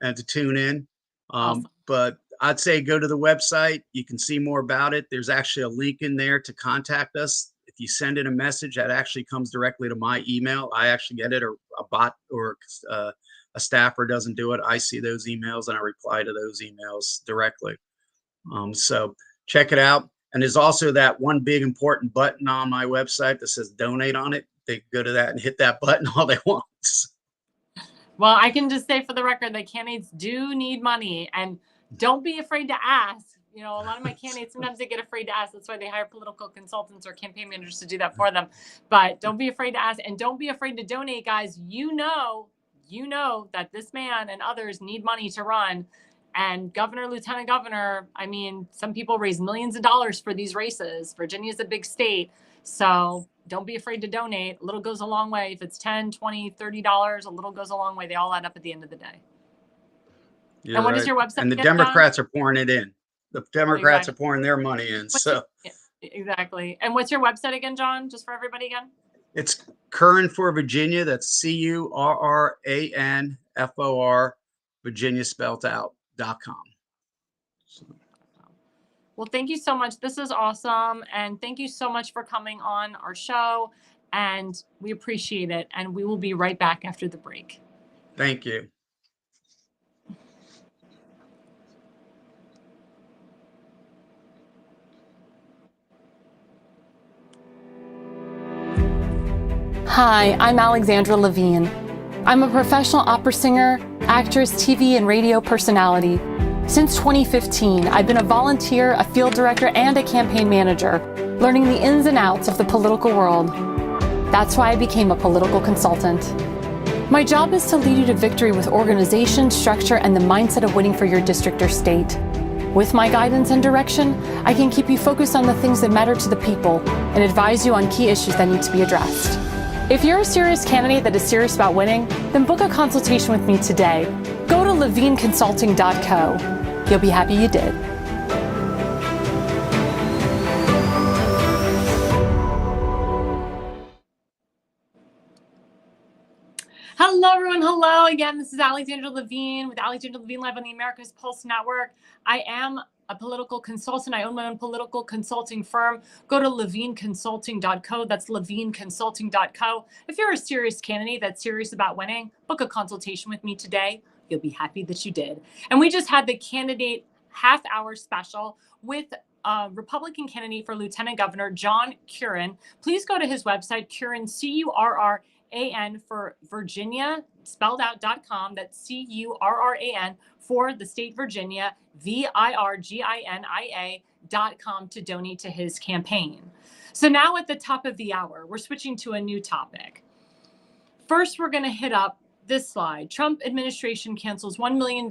Speaker 3: and to tune in.
Speaker 1: Awesome.
Speaker 3: But I'd say go to the website. You can see more about it. There's actually a link in there to contact us. If you send in a message, that actually comes directly to my email. I actually get it, or a bot or a staffer doesn't do it. I see those emails and I reply to those emails directly. So check it out. And there's also that one big important button on my website that says donate on it. They go to that and hit that button all they want.
Speaker 1: Well, I can just say for the record that candidates do need money, and don't be afraid to ask. You know, a lot of my candidates, sometimes they get afraid to ask. That's why they hire political consultants or campaign managers to do that for them. But don't be afraid to ask, and don't be afraid to donate, guys. You know that this man and others need money to run. And governor, lieutenant governor, I mean, some people raise millions of dollars for these races. Virginia is a big state. So don't be afraid to donate. A little goes a long way. If it's $10, $20, $30, a little goes a long way. They all add up at the end of the day.
Speaker 3: You're
Speaker 1: and what
Speaker 3: right.
Speaker 1: is your website?
Speaker 3: And the Democrats are pouring it in. The Democrats are pouring their money in.
Speaker 1: Exactly. And what's your website again, John? Just for everybody again?
Speaker 3: It's Curran for Virginia. That's CURRANFOR, Virginia spelled out.com.
Speaker 1: Well, thank you so much. This is awesome. And thank you so much for coming on our show. And we appreciate it. And we will be right back after the break.
Speaker 3: Thank you.
Speaker 1: Hi, I'm Alexandra Levine. I'm a professional opera singer, actress, TV, and radio personality. Since 2015, I've been a volunteer, a field director, and a campaign manager, learning the ins and outs of the political world. That's why I became a political consultant. My job is to lead you to victory with organization, structure, and the mindset of winning for your district or state. With my guidance and direction, I can keep you focused on the things that matter to the people and advise you on key issues that need to be addressed. If you're a serious candidate that is serious about winning, then book a consultation with me today. Go to levineconsulting.co. You'll be happy you did. Hello, everyone. Hello. Again, this is Alexandra Levine with Alexandra Levine Live on the America's Pulse Network. I am a political consultant. I own my own political consulting firm. Go to levineconsulting.co. That's levineconsulting.co. If you're a serious candidate that's serious about winning, book a consultation with me today. You'll be happy that you did. And we just had the candidate half-hour special with Republican candidate for Lieutenant Governor John Curran. Please go to his website, Curran, CURRAN for Virginia, spelled out.com. That's CURRAN for the state Virginia, VIRGINIA.com to donate to his campaign. So now at the top of the hour, we're switching to a new topic. First, we're going to hit up this slide. Trump administration cancels $1 million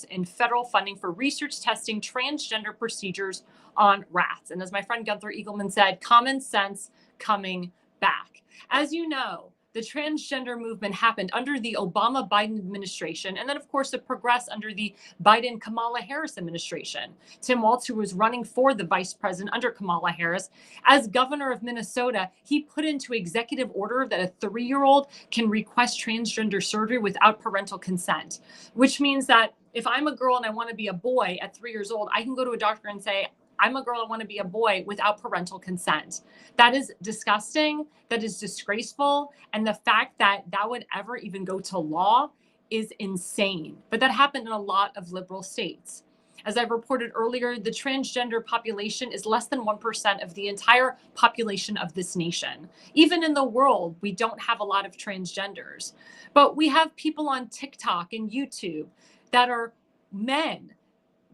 Speaker 1: in federal funding for research testing transgender procedures on rats. And as my friend Gunther Eagleman said, common sense coming back. As you know, the transgender movement happened under the Obama-Biden administration. And then, of course, it progressed under the Biden-Kamala Harris administration. Tim Walz, who was running for the vice president under Kamala Harris, as governor of Minnesota, he put into executive order that a 3-year-old can request transgender surgery without parental consent, which means that if I'm a girl and I want to be a boy at 3 years old, I can go to a doctor and say, I'm a girl, I want to be a boy without parental consent. That is disgusting. That is disgraceful. And the fact that that would ever even go to law is insane. But that happened in a lot of liberal states. As I reported earlier, the transgender population is less than 1% of the entire population of this nation. Even in the world, we don't have a lot of transgenders. But we have people on TikTok and YouTube that are men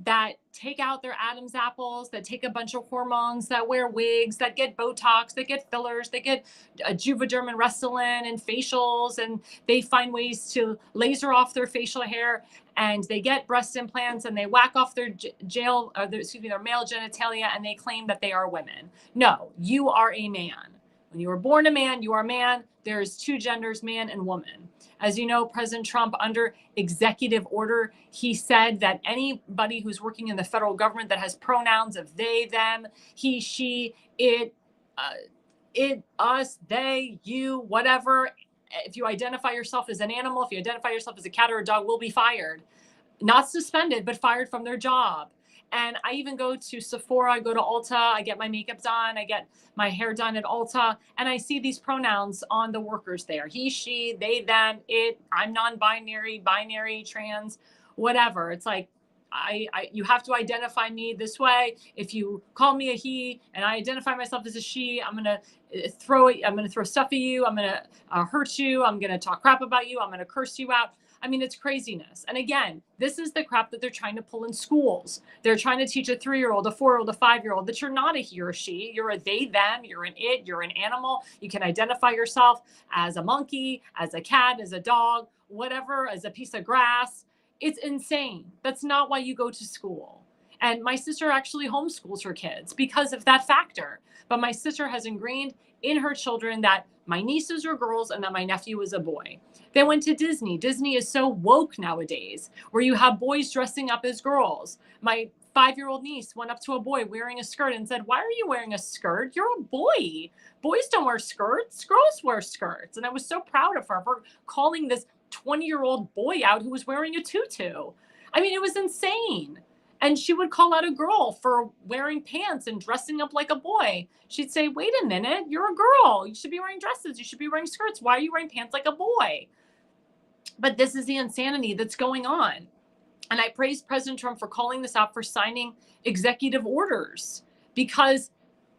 Speaker 1: that take out their Adam's apples, that take a bunch of hormones, that wear wigs, that get Botox, that get fillers, they get Juvederm and Restylane and facials, and they find ways to laser off their facial hair, and they get breast implants, and they whack off their their male genitalia, and they claim that they are women. No, you are a man. When you were born a man, you are a man. There's two genders, man and woman. As you know, President Trump, under executive order, he said that anybody who's working in the federal government that has pronouns of they, them, he, she, it, us, they, you, whatever, if you identify yourself as an animal, if you identify yourself as a cat or a dog, will be fired. Not suspended, but fired from their job. And I even go to Sephora, I go to Ulta, I get my makeup done, I get my hair done at Ulta, and I see these pronouns on the workers there. He, she, they, them, it, I'm non-binary, binary, trans, whatever. It's like, you have to identify me this way. If you call me a he and I identify myself as a she, I'm going to throw stuff at you. I'm going to hurt you. I'm going to talk crap about you. I'm going to curse you out. I mean, it's craziness. And again, this is the crap that they're trying to pull in schools. They're trying to teach a 3-year-old, a 4-year-old, a 5-year-old that you're not a he or she. You're a they, them, you're an it, you're an animal. You can identify yourself as a monkey, as a cat, as a dog, whatever, as a piece of grass. It's insane. That's not why you go to school. And my sister actually homeschools her kids because of that factor. But my sister has ingrained in her children that my nieces are girls and that my nephew is a boy. They went to Disney. Disney is so woke nowadays, where you have boys dressing up as girls. My 5-year-old niece went up to a boy wearing a skirt and said, "Why are you wearing a skirt? You're a boy. Boys don't wear skirts. Girls wear skirts." And I was so proud of her for calling this 20-year-old boy out who was wearing a tutu. I mean, it was insane. And she would call out a girl for wearing pants and dressing up like a boy. She'd say, "Wait a minute, you're a girl. You should be wearing dresses. You should be wearing skirts. Why are you wearing pants like a boy?" But this is the insanity that's going on. And I praise President Trump for calling this out, for signing executive orders, because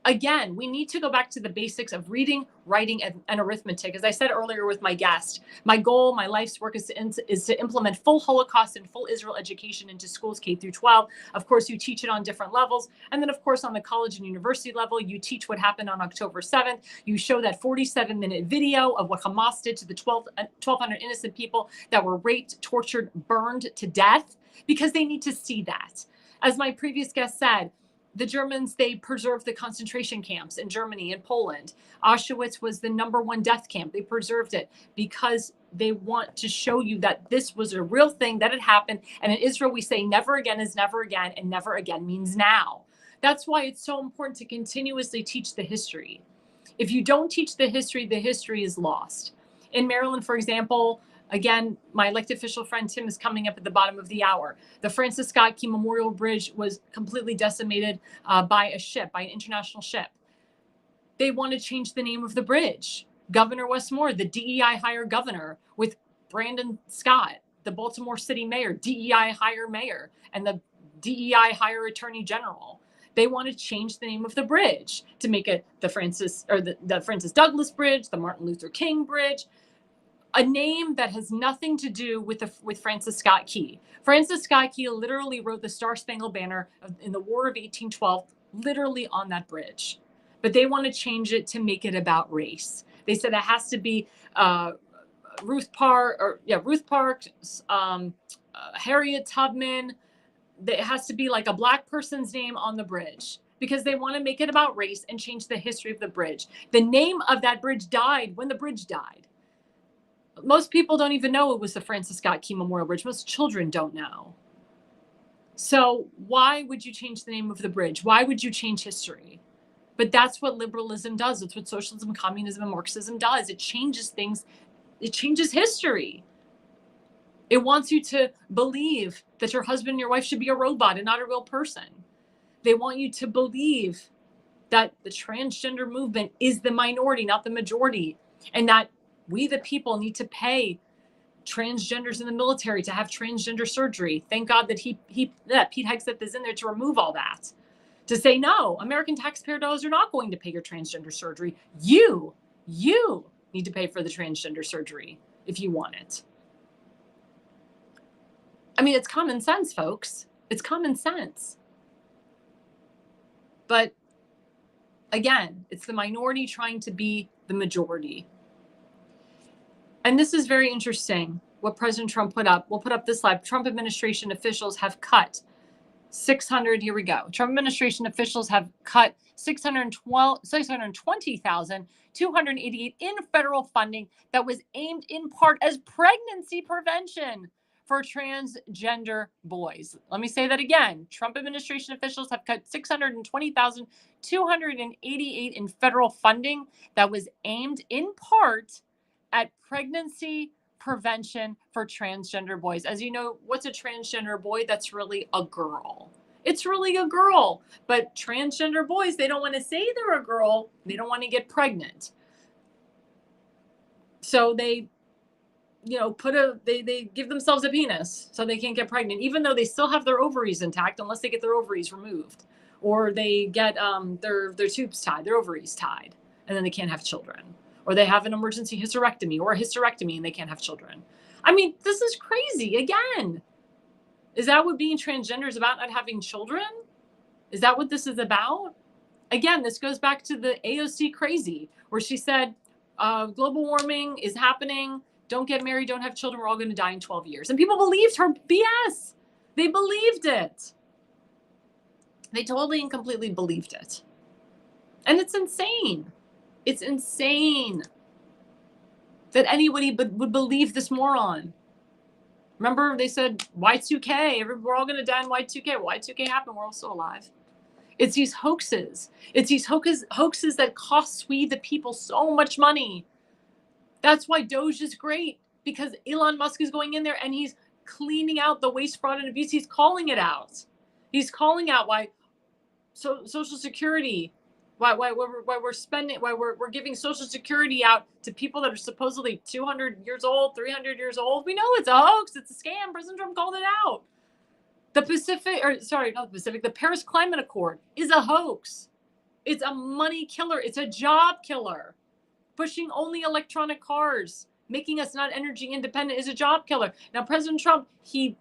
Speaker 1: again, we need to go back to the basics of reading, writing, and arithmetic. As I said earlier with my guest, my goal, my life's work is to implement full Holocaust and full Israel education into schools K through 12. Of course, you teach it on different levels. And then, of course, on the college and university level, you teach what happened on October 7th. You show that 47-minute video of what Hamas did to the 1,200 innocent people that were raped, tortured, burned to death, because they need to see that. As my previous guest said, the Germans, they preserved the concentration camps in Germany and Poland. Auschwitz was the #1 death camp. They preserved it because they want to show you that this was a real thing, that had happened. And in Israel, we say never again is never again, and never again means now. That's why it's so important to continuously teach the history. If you don't teach the history is lost. In Maryland, for example, again, my elected official friend Tim is coming up at the bottom of the hour. The Francis Scott Key Memorial Bridge was completely decimated by an international ship. They want to change the name of the bridge. Governor Westmore, the DEI hire governor, with Brandon Scott, the Baltimore City mayor, DEI hire mayor, and the DEI hire attorney general. They want to change the name of the bridge to make it the Francis Douglass Bridge, the Martin Luther King Bridge. A name that has nothing to do with Francis Scott Key. Francis Scott Key literally wrote the Star Spangled Banner in the War of 1812, literally on that bridge. But they want to change it to make it about race. They said it has to be Ruth Park, Harriet Tubman. It has to be like a Black person's name on the bridge, because they want to make it about race and change the history of the bridge. The name of that bridge died when the bridge died. Most people don't even know it was the Francis Scott Key Memorial Bridge. Most children don't know. So why would you change the name of the bridge? Why would you change history? But that's what liberalism does. It's what socialism, communism, and Marxism does. It changes things. It changes history. It wants you to believe that your husband and your wife should be a robot and not a real person. They want you to believe that the transgender movement is the minority, not the majority, and that we, the people, need to pay transgenders in the military to have transgender surgery. Thank God that that Pete Hegseth is in there to remove all that. To say, no, American taxpayer dollars are not going to pay your transgender surgery. You need to pay for the transgender surgery if you want it. I mean, it's common sense, folks. It's common sense. But again, it's the minority trying to be the majority. And this is very interesting what President Trump put up. We'll put up this slide. Trump administration officials have cut 600. Here we go. Trump administration officials have cut 620,288 in federal funding that was aimed in part as pregnancy prevention for transgender boys. Let me say that again. Trump administration officials have cut 620,288 in federal funding that was aimed in part at pregnancy prevention for transgender boys. As you know, what's a transgender boy? That's really a girl. It's really a girl. But transgender boys, they don't want to say they're a girl. They don't want to get pregnant. So they, they give themselves a penis so they can't get pregnant, even though they still have their ovaries intact, unless they get their ovaries removed or they get their tubes tied, their ovaries tied, and then they can't have children. Or they have an emergency hysterectomy or a hysterectomy and they can't have children. I mean, this is crazy. Again, is that what being transgender is about, not having children? Is that what this is about? Again, this goes back to the AOC crazy, where she said, global warming is happening. Don't get married. Don't have children. We're all going to die in 12 years. And people believed her BS. They believed it. They totally and completely believed it. And it's insane. It's insane that anybody would believe this moron. Remember, they said Y2K. We're all going to die in Y2K. Y2K happened. We're all still alive. It's these hoaxes. It's these hoaxes that cost we, the people, so much money. That's why Doge is great, because Elon Musk is going in there and he's cleaning out the waste, fraud, and abuse. He's calling it out. He's calling out why Social Security, why we're giving Social Security out to people that are supposedly 200 years old, 300 years old. We know it's a hoax. It's a scam. President Trump called it out. The Paris Climate Accord is a hoax. It's a money killer. It's a job killer. Pushing only electronic cars, making us not energy independent, is a job killer. Now, President Trump, he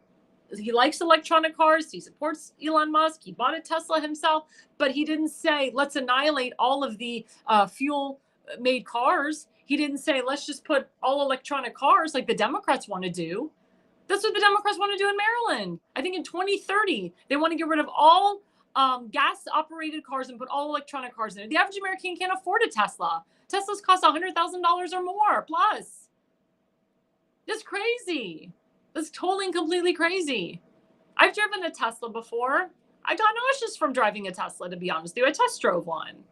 Speaker 1: likes electronic cars. He supports Elon Musk. He bought a Tesla himself, but he didn't say, let's annihilate all of the fuel-made cars. He didn't say, let's just put all electronic cars like the Democrats want to do. That's what the Democrats want to do in Maryland. I think in 2030, they want to get rid of all gas-operated cars and put all electronic cars in there. The average American can't afford a Tesla. Teslas cost $100,000 or more plus. That's crazy. That's totally and completely crazy. I've driven a Tesla before. I got nauseous from driving a Tesla, to be honest with you. I test drove one.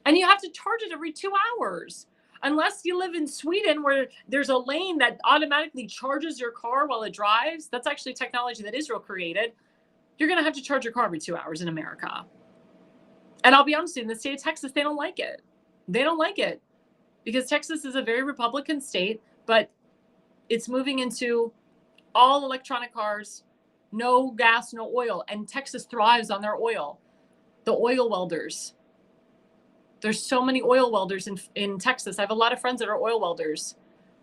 Speaker 1: And you have to charge it every 2 hours. Unless you live in Sweden, where there's a lane that automatically charges your car while it drives. That's actually technology that Israel created. You're going to have to charge your car every 2 hours in America. And I'll be honest with you, in the state of Texas, they don't like it. They don't like it because Texas is a very Republican state, but it's moving into all electronic cars, no gas, no oil. And Texas thrives on their oil. The oil welders. There's so many oil welders in Texas. I have a lot of friends that are oil welders.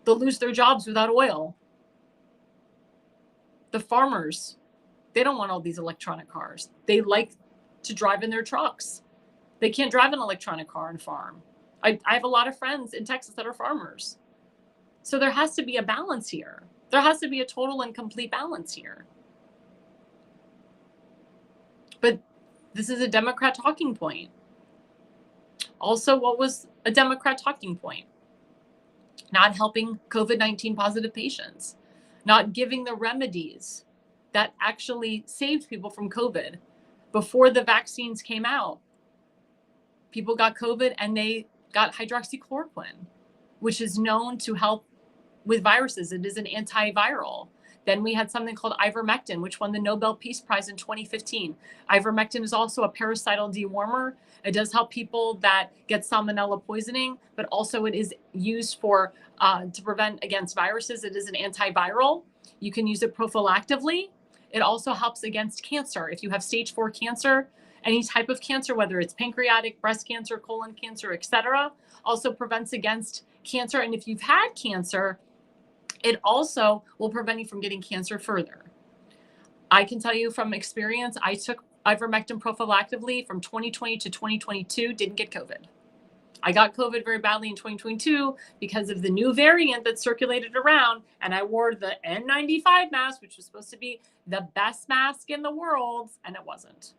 Speaker 1: They'll lose their jobs without oil. The farmers, they don't want all these electronic cars. They like to drive in their trucks. They can't drive an electronic car and farm. I have a lot of friends in Texas that are farmers. So there has to be a balance here. There has to be a total and complete balance here. But this is a Democrat talking point. Also, what was a Democrat talking point? Not helping COVID-19 positive patients, not giving the remedies that actually saved people from COVID before the vaccines came out. People got COVID and they got hydroxychloroquine, which is known to help with viruses. It is an antiviral. Then we had something called ivermectin, which won the Nobel Peace Prize in 2015. Ivermectin is also a parasital dewormer. It does help people that get salmonella poisoning, but also it is used for to prevent against viruses. It is an antiviral. You can use it prophylactically. It also helps against cancer. If you have stage 4 cancer, any type of cancer, whether it's pancreatic, breast cancer, colon cancer, etc., also prevents against cancer. And if you've had cancer, it also will prevent you from getting cancer further. I can tell you from experience, I took ivermectin prophylactically from 2020 to 2022, didn't get COVID. I got COVID very badly in 2022 because of the new variant that circulated around, and I wore the N95 mask, which was supposed to be the best mask in the world, and it wasn't.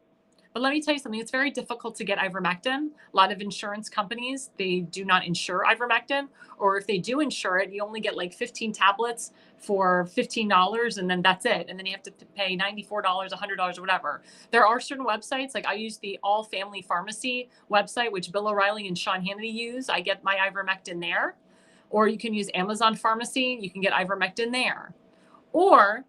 Speaker 1: But let me tell you something, it's very difficult to get ivermectin. A lot of insurance companies, they do not insure ivermectin, or if they do insure it, you only get like 15 tablets for $15, and then that's it. And then you have to pay $94, $100, or whatever. There are certain websites, like I use the All Family Pharmacy website, which Bill O'Reilly and Sean Hannity use. I get my ivermectin there. Or you can use Amazon Pharmacy, you can get ivermectin there. Or,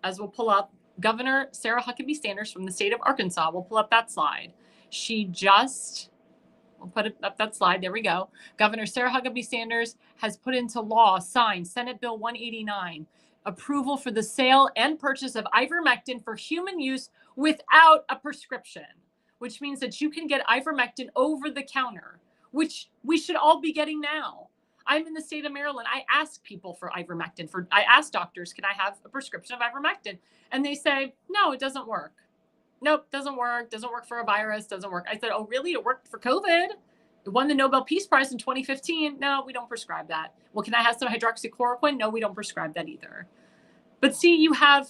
Speaker 1: as we'll pull up, Governor Sarah Huckabee Sanders from the state of Arkansas. We'll pull up that slide. We'll put up that slide. There we go. Governor Sarah Huckabee Sanders has put into law, signed Senate Bill 189, approval for the sale and purchase of ivermectin for human use without a prescription, which means that you can get ivermectin over the counter, which we should all be getting now. I'm in the state of Maryland. I ask people for ivermectin. I ask doctors, can I have a prescription of ivermectin? And they say, no, it doesn't work. Nope, doesn't work. Doesn't work for a virus. Doesn't work. I said, oh, really? It worked for COVID? It won the Nobel Peace Prize in 2015. No, we don't prescribe that. Well, can I have some hydroxychloroquine? No, we don't prescribe that either. But see, you have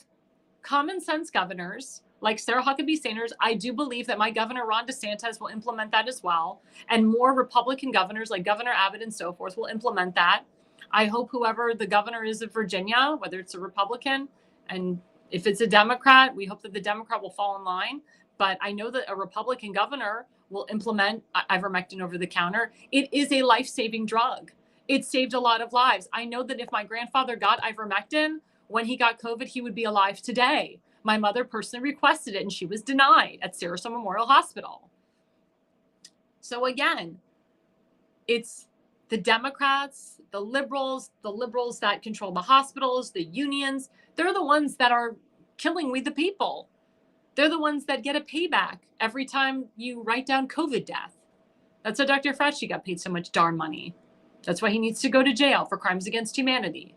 Speaker 1: common sense governors like Sarah Huckabee Sanders. I do believe that my governor, Ron DeSantis, will implement that as well. And more Republican governors like Governor Abbott and so forth will implement that. I hope whoever the governor is of Virginia, whether it's a Republican, and if it's a Democrat, we hope that the Democrat will fall in line. But I know that a Republican governor will implement ivermectin over the counter. It is a life-saving drug. It saved a lot of lives. I know that if my grandfather got ivermectin when he got COVID, he would be alive today. My mother personally requested it and she was denied at Sarasota Memorial Hospital. So again, it's the Democrats, the liberals that control the hospitals, the unions. They're the ones that are killing we the people. They're the ones that get a payback every time you write down COVID death. That's why Dr. Fauci got paid so much darn money. That's why he needs to go to jail for crimes against humanity.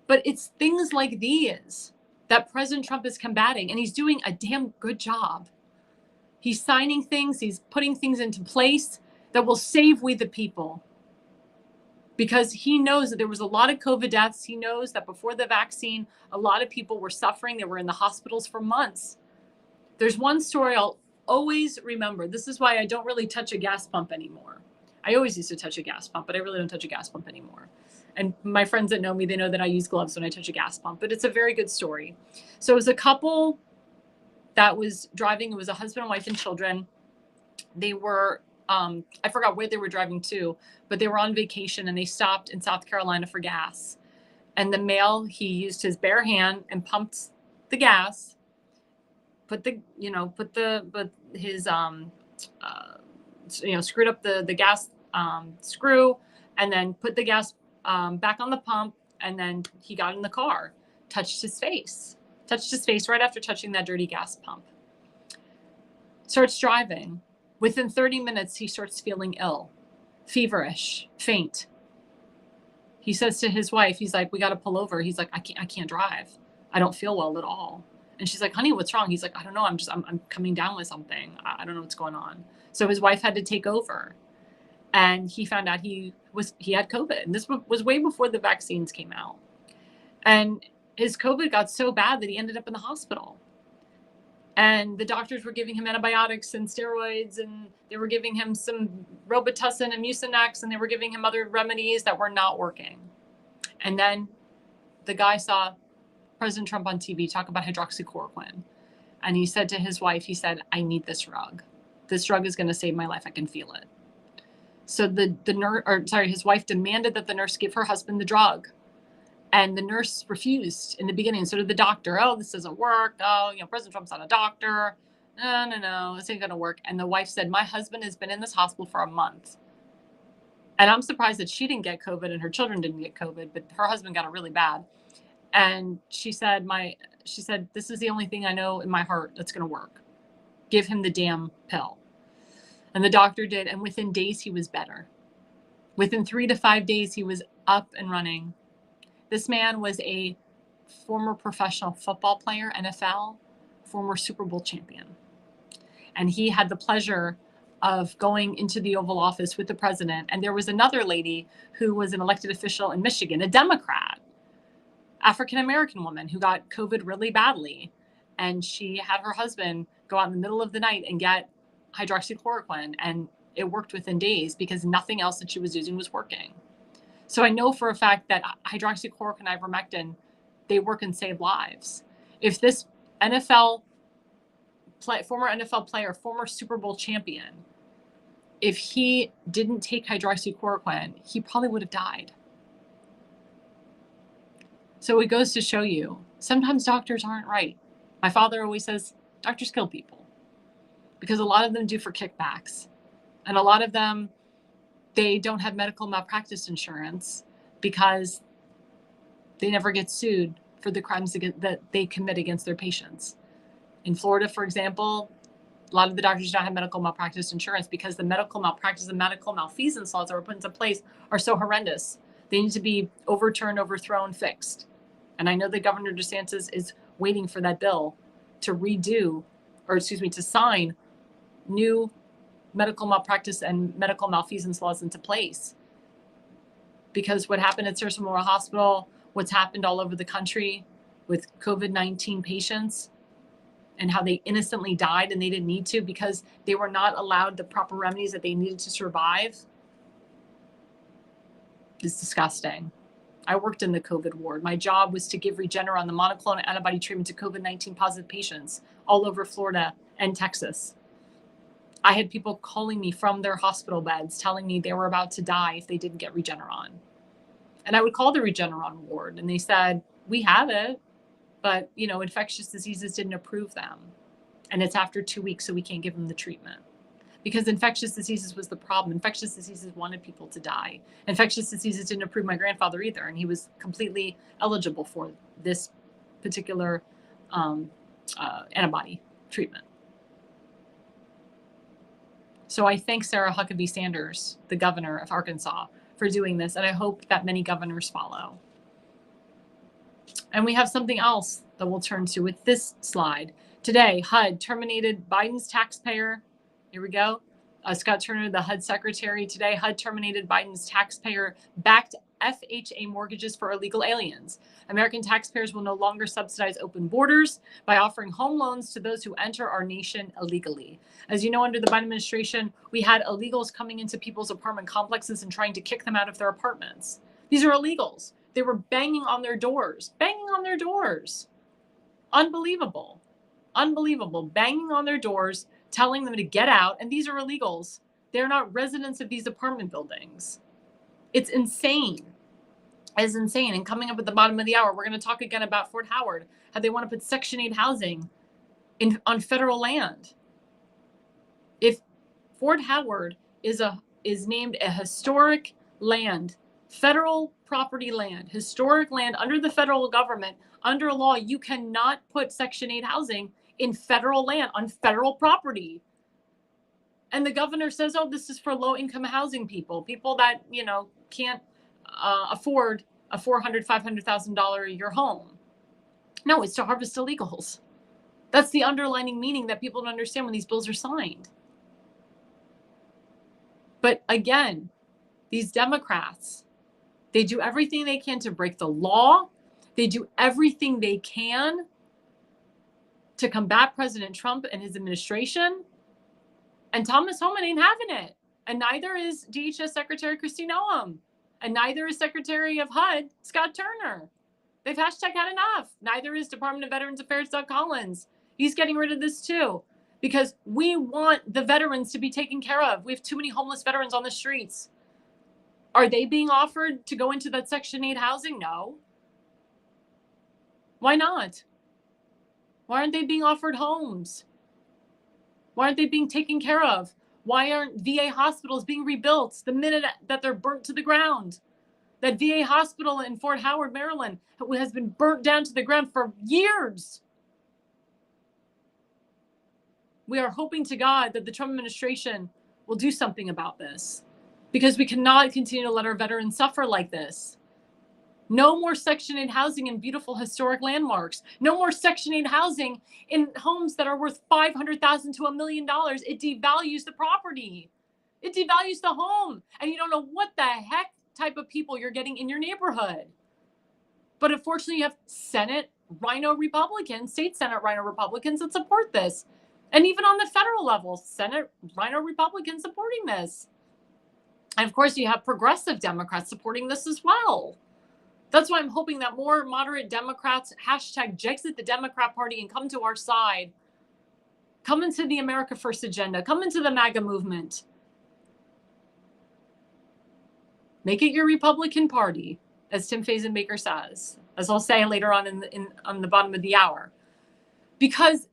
Speaker 1: But it's things like these that President Trump is combating, and he's doing a damn good job. He's signing things, he's putting things into place that will save we the people. Because he knows that there was a lot of COVID deaths. He knows that before the vaccine, a lot of people were suffering. They were in the hospitals for months. There's one story I'll always remember. This is why I don't really touch a gas pump anymore. I always used to touch a gas pump, but I really don't touch a gas pump anymore. And my friends that know me, they know that I use gloves when I touch a gas pump, but it's a very good story. So it was a couple that was driving. It was a husband and wife and children. They were, I forgot where they were driving to, but they were on vacation and they stopped in South Carolina for gas. And the male, he used his bare hand and pumped the gas, screwed up the gas screw, and then put the gas back on the pump, and then he got in the car, touched his face right after touching that dirty gas pump. Starts driving. Within 30 minutes, he starts feeling ill, feverish, faint. He says to his wife, he's like, we got to pull over. He's like, I can't drive. I don't feel well at all. And she's like, honey, what's wrong? He's like, I don't know. I'm coming down with something. I don't know what's going on. So his wife had to take over. And he found out he had COVID. And this was way before the vaccines came out. And his COVID got so bad that he ended up in the hospital. And the doctors were giving him antibiotics and steroids, and they were giving him some Robitussin and Mucinex, and they were giving him other remedies that were not working. And then the guy saw President Trump on TV talk about hydroxychloroquine. And he said to his wife, he said, I need this drug. This drug is going to save my life. I can feel it. So his wife demanded that the nurse give her husband the drug. And the nurse refused in the beginning. So did the doctor. Oh, this doesn't work. Oh, President Trump's not a doctor. No, this ain't going to work. And the wife said, my husband has been in this hospital for a month. And I'm surprised that she didn't get COVID and her children didn't get COVID, but her husband got it really bad. And she said, this is the only thing I know in my heart that's going to work. Give him the damn pill. And the doctor did. And within days, he was better. Within 3 to 5 days, he was up and running. This man was a former professional football player, NFL, former Super Bowl champion. And he had the pleasure of going into the Oval Office with the president. And there was another lady who was an elected official in Michigan, a Democrat, African-American woman who got COVID really badly. And she had her husband go out in the middle of the night and get hydroxychloroquine. And it worked within days because nothing else that she was using was working. So I know for a fact that hydroxychloroquine, ivermectin, they work and save lives. If this former NFL player, former Super Bowl champion, if he didn't take hydroxychloroquine, he probably would have died. So it goes to show you, sometimes doctors aren't right. My father always says, doctors kill people. Because a lot of them do for kickbacks. And a lot of them, they don't have medical malpractice insurance because they never get sued for the crimes that they commit against their patients. In Florida, for example, a lot of the doctors don't have medical malpractice insurance because the medical malpractice and medical malfeasance laws that were put into place are so horrendous. They need to be overturned, overthrown, fixed. And I know that Governor DeSantis is waiting for that bill to sign new medical malpractice and medical malfeasance laws into place. Because what happened at Cedars Memorial Hospital, what's happened all over the country with COVID-19 patients and how they innocently died and they didn't need to because they were not allowed the proper remedies that they needed to survive is disgusting. I worked in the COVID ward. My job was to give Regeneron, the monoclonal antibody treatment to COVID-19 positive patients all over Florida and Texas. I had people calling me from their hospital beds telling me they were about to die if they didn't get Regeneron. And I would call the Regeneron ward and they said, we have it, but infectious diseases didn't approve them. And it's after 2 weeks, so we can't give them the treatment. Because infectious diseases was the problem. Infectious diseases wanted people to die. Infectious diseases didn't approve my grandfather either, and he was completely eligible for this particular antibody treatment. So I thank Sarah Huckabee Sanders, the governor of Arkansas, for doing this, and I hope that many governors follow. And we have something else that we'll turn to with this slide. Today, HUD terminated Biden's taxpayer. Here we go. Scott Turner, the HUD secretary. Today, HUD terminated Biden's taxpayer-backed FHA mortgages for illegal aliens. American taxpayers will no longer subsidize open borders by offering home loans to those who enter our nation illegally. As you know, under the Biden administration, we had illegals coming into people's apartment complexes and trying to kick them out of their apartments. These are illegals. They were banging on their doors. Unbelievable. Banging on their doors, telling them to get out. And these are illegals. They're not residents of these apartment buildings. It's insane. It's insane. And coming up at the bottom of the hour, we're going to talk again about Fort Howard, how they want to put Section 8 housing on federal land. If Fort Howard is named a historic land, federal property land, historic land under the federal government, under law, you cannot put Section 8 housing in federal land on federal property. And the governor says, oh, this is for low-income housing people that, can't afford a $400,000, $500,000 a year home. No, it's to harvest illegals. That's the underlining meaning that people don't understand when these bills are signed. But again, these Democrats, they do everything they can to break the law. They do everything they can to combat President Trump and his administration. And Thomas Homan ain't having it. And neither is DHS Secretary Kristi Noem. And neither is Secretary of HUD, Scott Turner. They've had enough. Neither is Department of Veterans Affairs, Doug Collins. He's getting rid of this too. Because we want the veterans to be taken care of. We have too many homeless veterans on the streets. Are they being offered to go into that Section 8 housing? No. Why not? Why aren't they being offered homes? Why aren't they being taken care of? Why aren't VA hospitals being rebuilt the minute that they're burnt to the ground? That VA hospital in Fort Howard, Maryland, has been burnt down to the ground for years. We are hoping to God that the Trump administration will do something about this, because we cannot continue to let our veterans suffer like this. No more Section 8 housing in beautiful historic landmarks. No more Section 8 housing in homes that are worth $500,000 to $1 million. It devalues the property. It devalues the home. And you don't know what the heck type of people you're getting in your neighborhood. But unfortunately, you have Senate Rhino Republicans, state Senate Rhino Republicans that support this. And even on the federal level, Senate Rhino Republicans supporting this. And of course, you have progressive Democrats supporting this as well. That's why I'm hoping that more moderate Democrats hashtag Jexit the Democrat Party and come to our side. Come into the America First agenda. Come into the MAGA movement. Make it your Republican Party, as Tim Fazenbaker says, as I'll say later on on the bottom of the hour. Because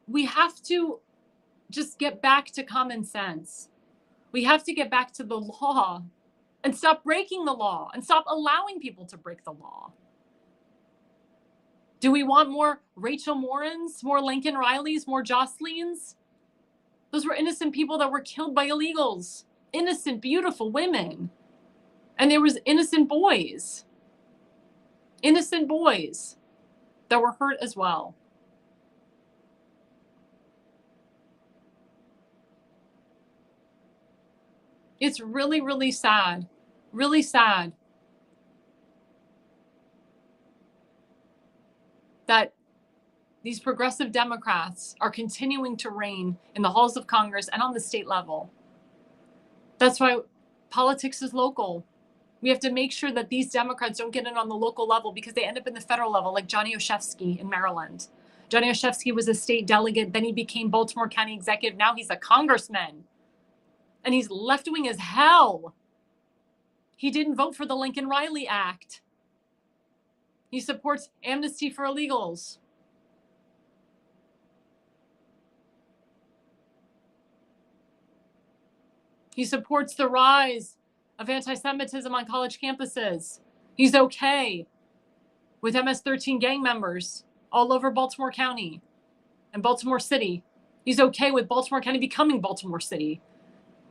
Speaker 1: we have to just get back to common sense. We have to get back to the law and stop breaking the law and stop allowing people to break the law. Do we want more Rachel Morrins, more Lincoln Rileys, more Jocelyn's? Those were innocent people that were killed by illegals. Innocent, beautiful women. And there was innocent boys that were hurt as well. It's really, really sad. Really sad that these progressive Democrats are continuing to reign in the halls of Congress and on the state level. That's why politics is local. We have to make sure that these Democrats don't get in on the local level, because they end up in the federal level, like Johnny Olszewski in Maryland. Johnny Olszewski was a state delegate, then he became Baltimore County executive. Now he's a congressman. And he's left-wing as hell. He didn't vote for the Lincoln Riley Act. He supports amnesty for illegals. He supports the rise of anti-Semitism on college campuses. He's okay with MS-13 gang members all over Baltimore County and Baltimore City. He's okay with Baltimore County becoming Baltimore City.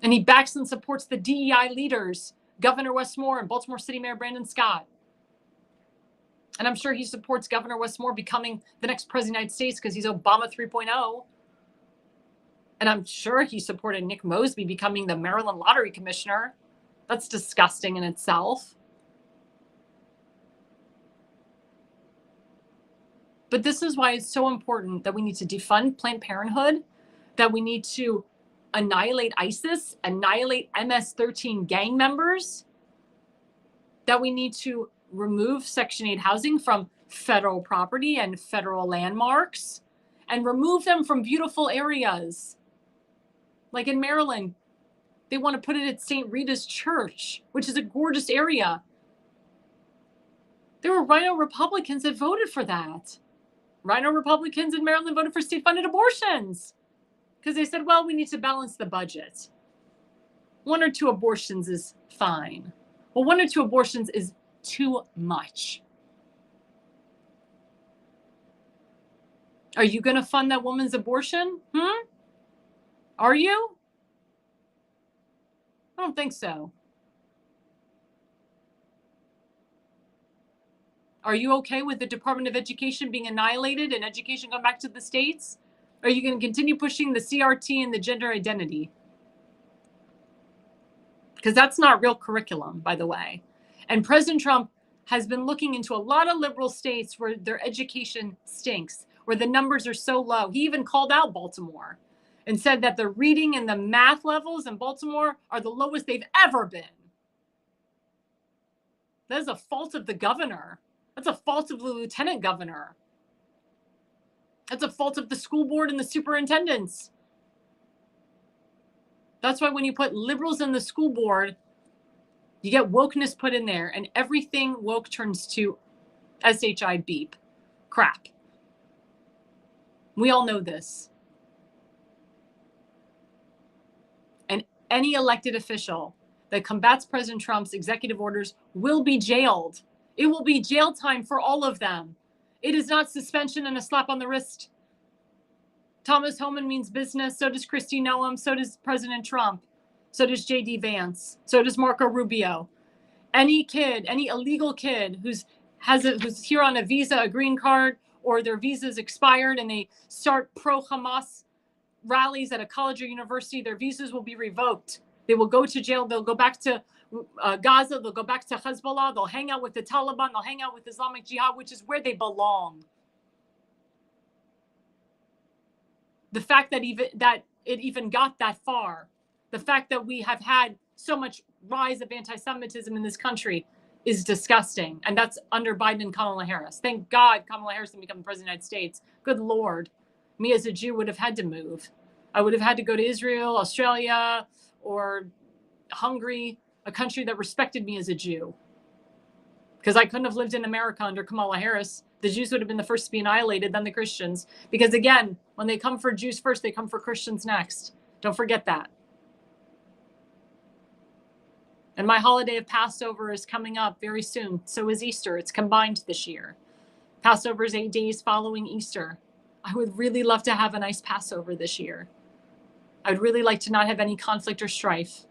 Speaker 1: And he backs and supports the DEI leaders, Governor Westmore and Baltimore City Mayor Brandon Scott. And I'm sure he supports Governor Westmore becoming the next president of the United States, because he's Obama 3.0. And I'm sure he supported Nick Mosby becoming the Maryland Lottery Commissioner. That's disgusting in itself. But this is why it's so important that we need to defund Planned Parenthood, that we need to annihilate ISIS, annihilate MS-13 gang members, that we need to remove Section 8 housing from federal property and federal landmarks, and remove them from beautiful areas. Like in Maryland, they want to put it at St. Rita's Church, which is a gorgeous area. There were Rhino Republicans that voted for that. Rhino Republicans in Maryland voted for state-funded abortions, because they said, well, we need to balance the budget. 1 or 2 abortions is fine. Well, 1 or 2 abortions is too much. Are you going to fund that woman's abortion? Are you? I don't think so. Are you okay with the Department of Education being annihilated and education going back to the states? Are you going to continue pushing the CRT and the gender identity? Because that's not real curriculum, by the way. And President Trump has been looking into a lot of liberal states where their education stinks, where the numbers are so low. He even called out Baltimore and said that the reading and the math levels in Baltimore are the lowest they've ever been. That is a fault of the governor. That's a fault of the lieutenant governor. That's a fault of the school board and the superintendents. That's why when you put liberals in the school board, you get wokeness put in there, and everything woke turns to SHI beep crap. We all know this. And any elected official that combats President Trump's executive orders will be jailed. It will be jail time for all of them. It is not suspension and a slap on the wrist. Thomas Homan means business. So does Kristi Noem. So does President Trump. So does J.D. Vance. So does Marco Rubio. Any kid, any illegal kid who's here on a visa, a green card, or their visa's expired and they start pro-Hamas rallies at a college or university, their visas will be revoked. They will go to jail. They'll go back to Gaza. They'll go back to Hezbollah. They'll hang out with the Taliban. They'll hang out with Islamic Jihad, which is where they belong. The fact that it even got that far, the fact that we have had so much rise of anti-Semitism in this country is disgusting. And that's under Biden and Kamala Harris. Thank God Kamala Harris didn't become the president of the United States. Good Lord. Me as a Jew would have had to move. I would have had to go to Israel, Australia, or Hungary, a country that respected me as a Jew. Because I couldn't have lived in America under Kamala Harris. The Jews would have been the first to be annihilated, then the Christians. Because again, when they come for Jews first, they come for Christians next. Don't forget that. And my holiday of Passover is coming up very soon. So is Easter. It's combined this year. Passover is 8 days following Easter. I would really love to have a nice Passover this year. I'd really like to not have any conflict or strife.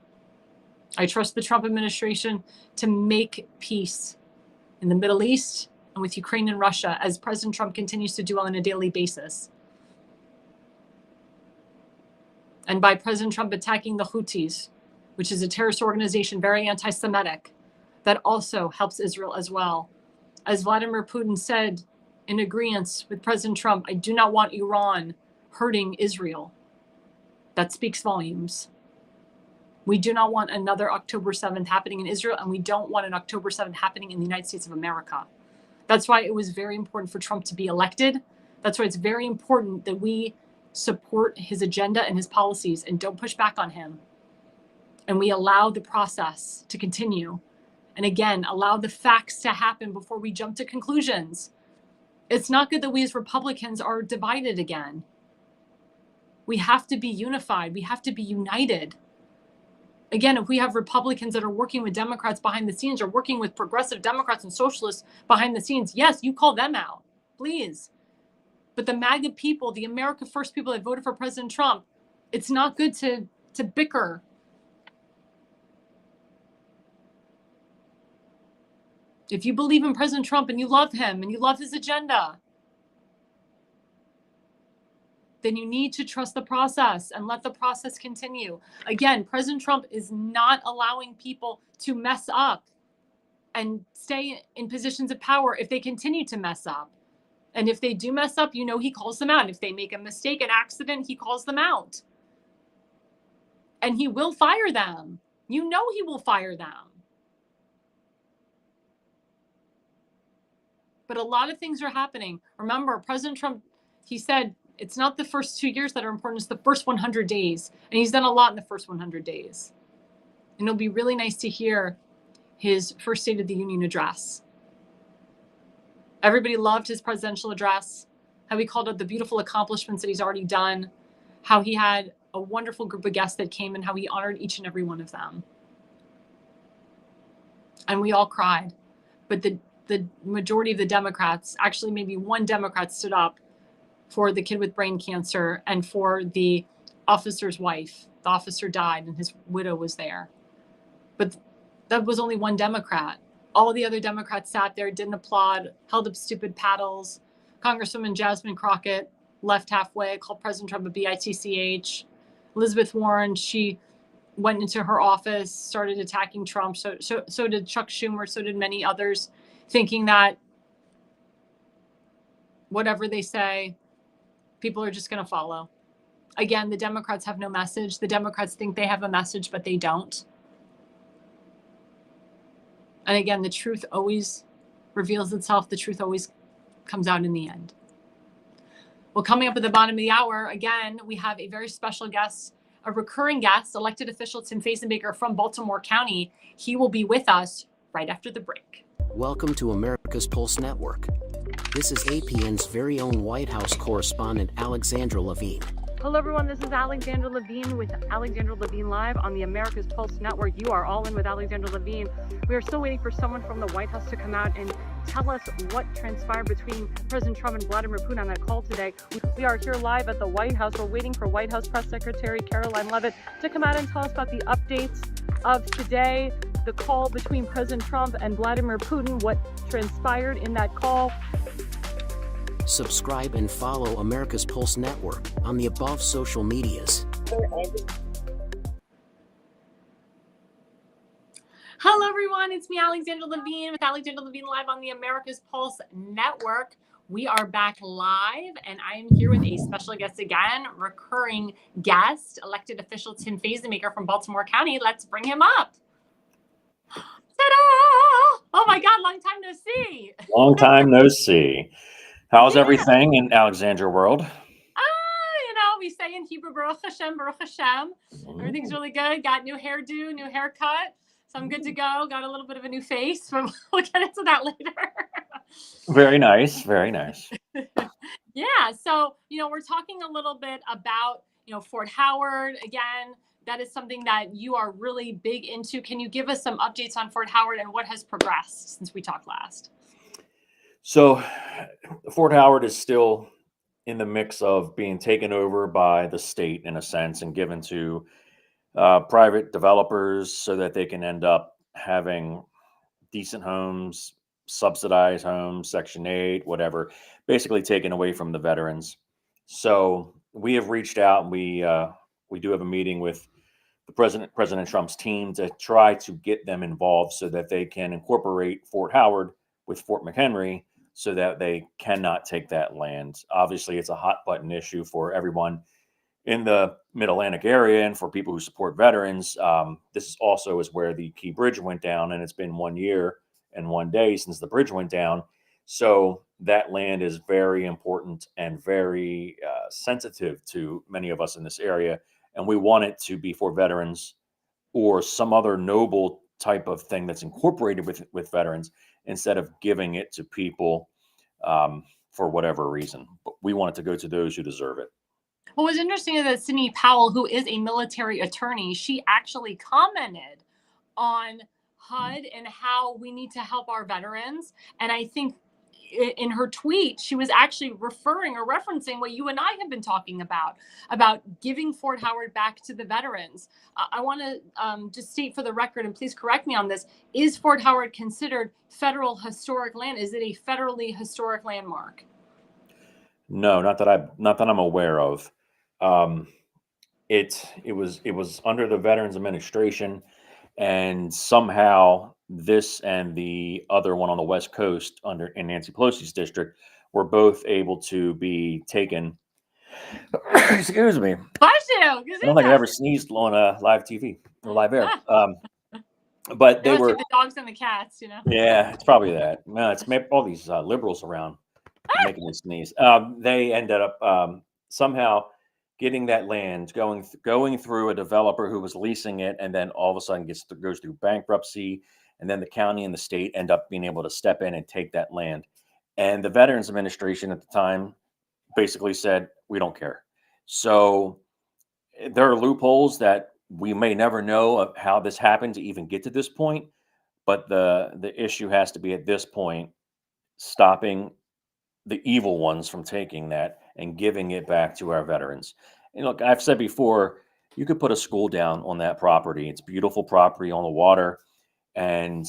Speaker 1: I trust the Trump administration to make peace in the Middle East and with Ukraine and Russia, as President Trump continues to do on a daily basis. And by President Trump attacking the Houthis, which is a terrorist organization, very anti-Semitic, that also helps Israel as well. As Vladimir Putin said in agreement with President Trump, I do not want Iran hurting Israel. That speaks volumes. We do not want another October 7th happening in Israel, and we don't want an October 7th happening in the United States of America. That's why it was very important for Trump to be elected. That's why it's very important that we support his agenda and his policies and don't push back on him. And we allow the process to continue. And again, allow the facts to happen before we jump to conclusions. It's not good that we as Republicans are divided again. We have to be unified. We have to be united. Again, if we have Republicans that are working with Democrats behind the scenes or working with progressive Democrats and socialists behind the scenes, yes, you call them out, please. But the MAGA people, the America First people that voted for President Trump, it's not good to bicker. If you believe in President Trump and you love him and you love his agenda, then you need to trust the process and let the process continue. Again, President Trump is not allowing people to mess up and stay in positions of power if they continue to mess up. And if they do mess up, you know, he calls them out. If they make a mistake, an accident, he calls them out. And he will fire them. You know he will fire them. But a lot of things are happening. Remember, President Trump, he said, it's not the first 2 years that are important, it's the first 100 days. And he's done a lot in the first 100 days. And it'll be really nice to hear his first State of the Union address. Everybody loved his presidential address, how he called out the beautiful accomplishments that he's already done, how he had a wonderful group of guests that came and how he honored each and every one of them. And we all cried. But the majority of the Democrats, actually maybe one Democrat, stood up for the kid with brain cancer and for the officer's wife. The officer died and his widow was there. But that was only one Democrat. All the other Democrats sat there, didn't applaud, held up stupid paddles. Congresswoman Jasmine Crockett left halfway, called President Trump a bitch. Elizabeth Warren, she went into her office, started attacking Trump. So did Chuck Schumer, so did many others, thinking that whatever they say, people are just going to follow. Again, the Democrats have no message. The Democrats think they have a message, but they don't. And again, the truth always reveals itself. The truth always comes out in the end. Well, coming up at the bottom of the hour, again, we have a very special guest, a recurring guest, elected official Tim Fazenbaker from Baltimore County. He will be with us right after the break.
Speaker 4: Welcome to America's Pulse Network. This is APN's very own White House correspondent, Alexandra Levine.
Speaker 1: Hello, everyone. This is Alexandra Levine with Alexandra Levine Live on the America's Pulse Network. You are all in with Alexandra Levine. We are still waiting for someone from the White House to come out and tell us what transpired between President Trump and Vladimir Putin on that call today. We are here live at the White House. We're waiting for White House Press Secretary Caroline Leavitt to come out and tell us about the updates of today, the call between President Trump and Vladimir Putin, what transpired in that call.
Speaker 4: Subscribe and follow America's Pulse Network on the above social medias.
Speaker 1: Hello, everyone. It's me, Alexandra Levine, with Alexandra Levine Live on the America's Pulse Network. We are back live, and I am here with a special guest again, recurring guest, elected official Tim Fazenbaker from Baltimore County. Let's bring him up. Ta-da! Oh, my God. Long time no see.
Speaker 5: Long time no see. How's everything in Alexandra world?
Speaker 1: We say in Hebrew, Baruch Hashem, Baruch Hashem. Everything's really good. Got new hairdo, new haircut. So I'm good to go. Got a little bit of a new face, but we'll get into that later.
Speaker 5: Very nice. Very nice.
Speaker 1: Yeah. So, we're talking a little bit about, Fort Howard. Again, that is something that you are really big into. Can you give us some updates on Fort Howard and what has progressed since we talked last?
Speaker 5: So Fort Howard is still in the mix of being taken over by the state in a sense and given to private developers so that they can end up having decent homes, subsidized homes, Section 8, whatever, basically taken away from the veterans. So we have reached out and we do have a meeting with the President Trump's team to try to get them involved so that they can incorporate Fort Howard with Fort McHenry so that they cannot take that land. Obviously, it's a hot button issue for everyone in the Mid-Atlantic area and for people who support veterans. This is also where the Key Bridge went down, and it's been 1 year and 1 day since the bridge went down. So that land is very important and very sensitive to many of us in this area. And we want it to be for veterans or some other noble type of thing that's incorporated with veterans instead of giving it to people for whatever reason. But we want it to go to those who deserve it.
Speaker 1: What was interesting is that Sidney Powell, who is a military attorney, she actually commented on HUD and how we need to help our veterans. And I think in her tweet, she was actually referring or referencing what you and I have been talking about giving Fort Howard back to the veterans. I want to just state for the record, and please correct me on this, is Fort Howard considered federal historic land? Is it a federally historic landmark?
Speaker 5: No, not that I'm aware of. It was under the Veterans Administration, and somehow this and the other one on the West Coast in Nancy Pelosi's district were both able to be taken. Excuse me.
Speaker 1: Bless you.
Speaker 5: I don't think I ever sneezed on live TV or live air. But they were
Speaker 1: the dogs and the cats,
Speaker 5: Yeah, it's probably that. No, it's all these liberals around making me sneeze. They ended up somehow getting that land, going through a developer who was leasing it, and then all of a sudden goes through bankruptcy, and then the county and the state end up being able to step in and take that land. And the Veterans Administration at the time basically said, we don't care. So there are loopholes that we may never know of how this happened to even get to this point, but the issue has to be at this point stopping the evil ones from taking that and giving it back to our veterans. And look, I've said before, you could put a school down on that property. It's beautiful property on the water, and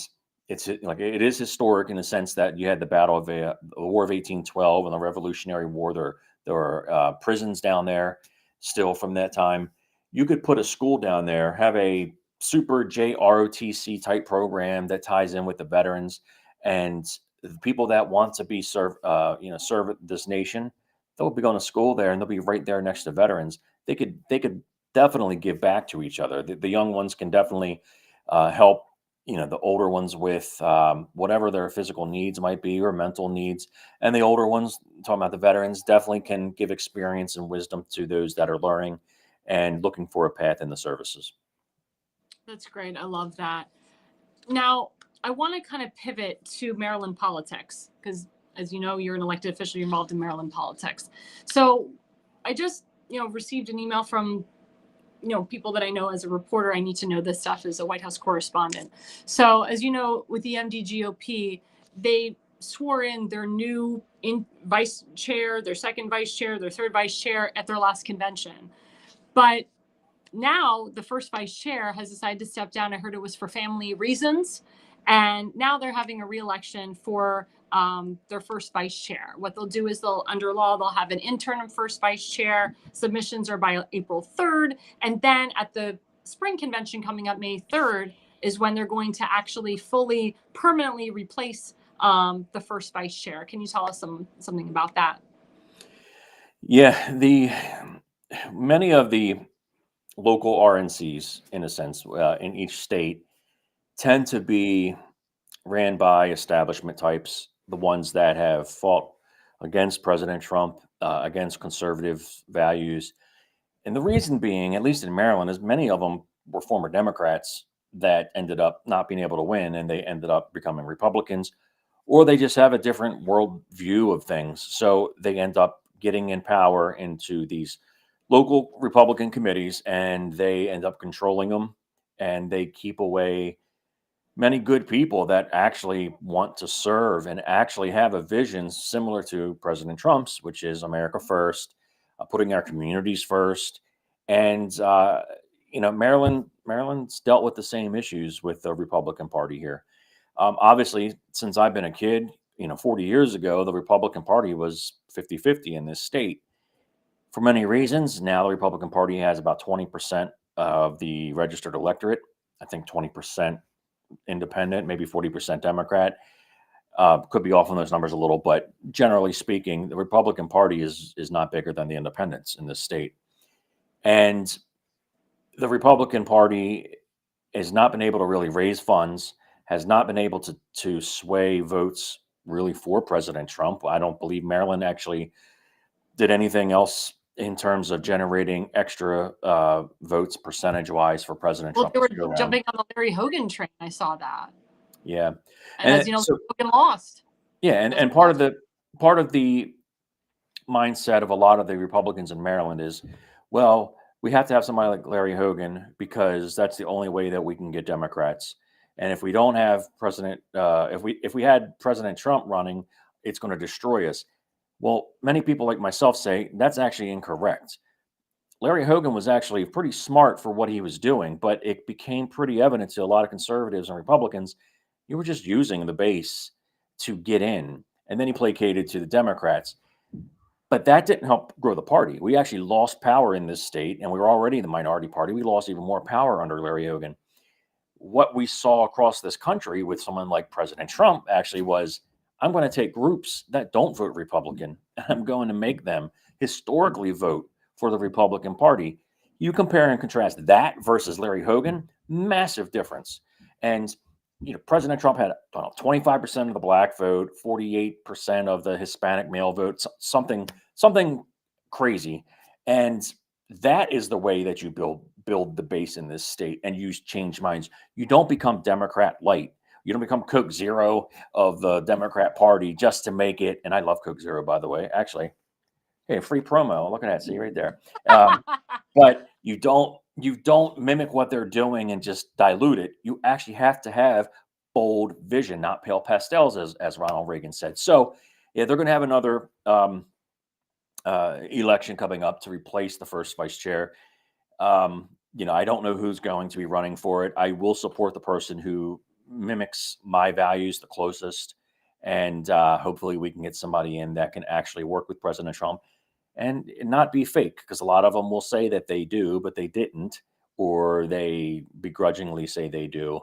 Speaker 5: it's like it is historic in the sense that you had the Battle of the War of 1812 and the Revolutionary War. There were prisons down there still from that time. You could put a school down there, have a super JROTC type program that ties in with the veterans, and the people that want to be serve this nation, they'll be going to school there and they'll be right there next to veterans. They could definitely give back to each other. The young ones can definitely help, the older ones with whatever their physical needs might be or mental needs. And the older ones, talking about the veterans, definitely can give experience and wisdom to those that are learning and looking for a path in the services.
Speaker 1: That's great. I love that. Now, I want to kind of pivot to Maryland politics because, as you know, you're an elected official, you're involved in Maryland politics. So I just, received an email from, people that I know as a reporter. I need to know this stuff as a White House correspondent. So, as you know, with the MDGOP, they swore in their new vice chair, their second vice chair, their third vice chair at their last convention. But now the first vice chair has decided to step down. I heard it was for family reasons. And now they're having a re-election for their first vice chair. What they'll do is under law, they'll have an interim first vice chair. Submissions are by April 3rd. And then at the spring convention coming up May 3rd is when they're going to actually fully permanently replace the first vice chair. Can you tell us something about that?
Speaker 5: Yeah, many of the local RNCs, in a sense, in each state, tend to be ran by establishment types, the ones that have fought against President Trump, against conservative values. And the reason being, at least in Maryland, is many of them were former Democrats that ended up not being able to win, and they ended up becoming Republicans, or they just have a different world view of things. So they end up getting in power into these local Republican committees, and they end up controlling them, and they keep away many good people that actually want to serve and actually have a vision similar to President Trump's, which is America first, putting our communities first. And Maryland's dealt with the same issues with the Republican Party here. Obviously, since I've been a kid, 40 years ago, the Republican Party was 50-50 in this state. For many reasons, now the Republican Party has about 20% of the registered electorate. I think 20% independent, maybe 40% Democrat. Could be off on those numbers a little, but generally speaking, the Republican Party is not bigger than the independents in this state. And the Republican Party has not been able to really raise funds, has not been able to sway votes really for President Trump. I don't believe Maryland actually did anything else in terms of generating extra votes percentage-wise for President Trump.
Speaker 1: Well, they were jumping on the Larry Hogan train. I saw that.
Speaker 5: Yeah,
Speaker 1: and as you know, so, Hogan lost.
Speaker 5: Yeah, and part of the mindset of a lot of the Republicans in Maryland is, well, we have to have somebody like Larry Hogan because that's the only way that we can get Democrats. And if we don't have if we had President Trump running, it's going to destroy us. Well, many people like myself say that's actually incorrect. Larry Hogan was actually pretty smart for what he was doing, but it became pretty evident to a lot of conservatives and Republicans, you were just using the base to get in. And then he placated to the Democrats. But that didn't help grow the party. We actually lost power in this state, and we were already the minority party. We lost even more power under Larry Hogan. What we saw across this country with someone like President Trump actually was, I'm going to take groups that don't vote Republican, and I'm going to make them historically vote for the Republican Party. You compare and contrast that versus Larry Hogan, massive difference. And President Trump had 25% of the black vote, 48% of the Hispanic male vote, something crazy. And that is the way that you build the base in this state, and you change minds. You don't become Democrat light. You don't become Coke Zero of the Democrat Party just to make it. And I love Coke Zero, by the way. Actually, hey, free promo. Look at that. See right there. But you don't mimic what they're doing and just dilute it. You actually have to have bold vision, not pale pastels, as Ronald Reagan said. So, yeah, they're going to have another election coming up to replace the first vice chair. I don't know who's going to be running for it. I will support the person who mimics my values the closest, and hopefully we can get somebody in that can actually work with President Trump and not be fake, because a lot of them will say that they do, but they didn't, or they begrudgingly say they do.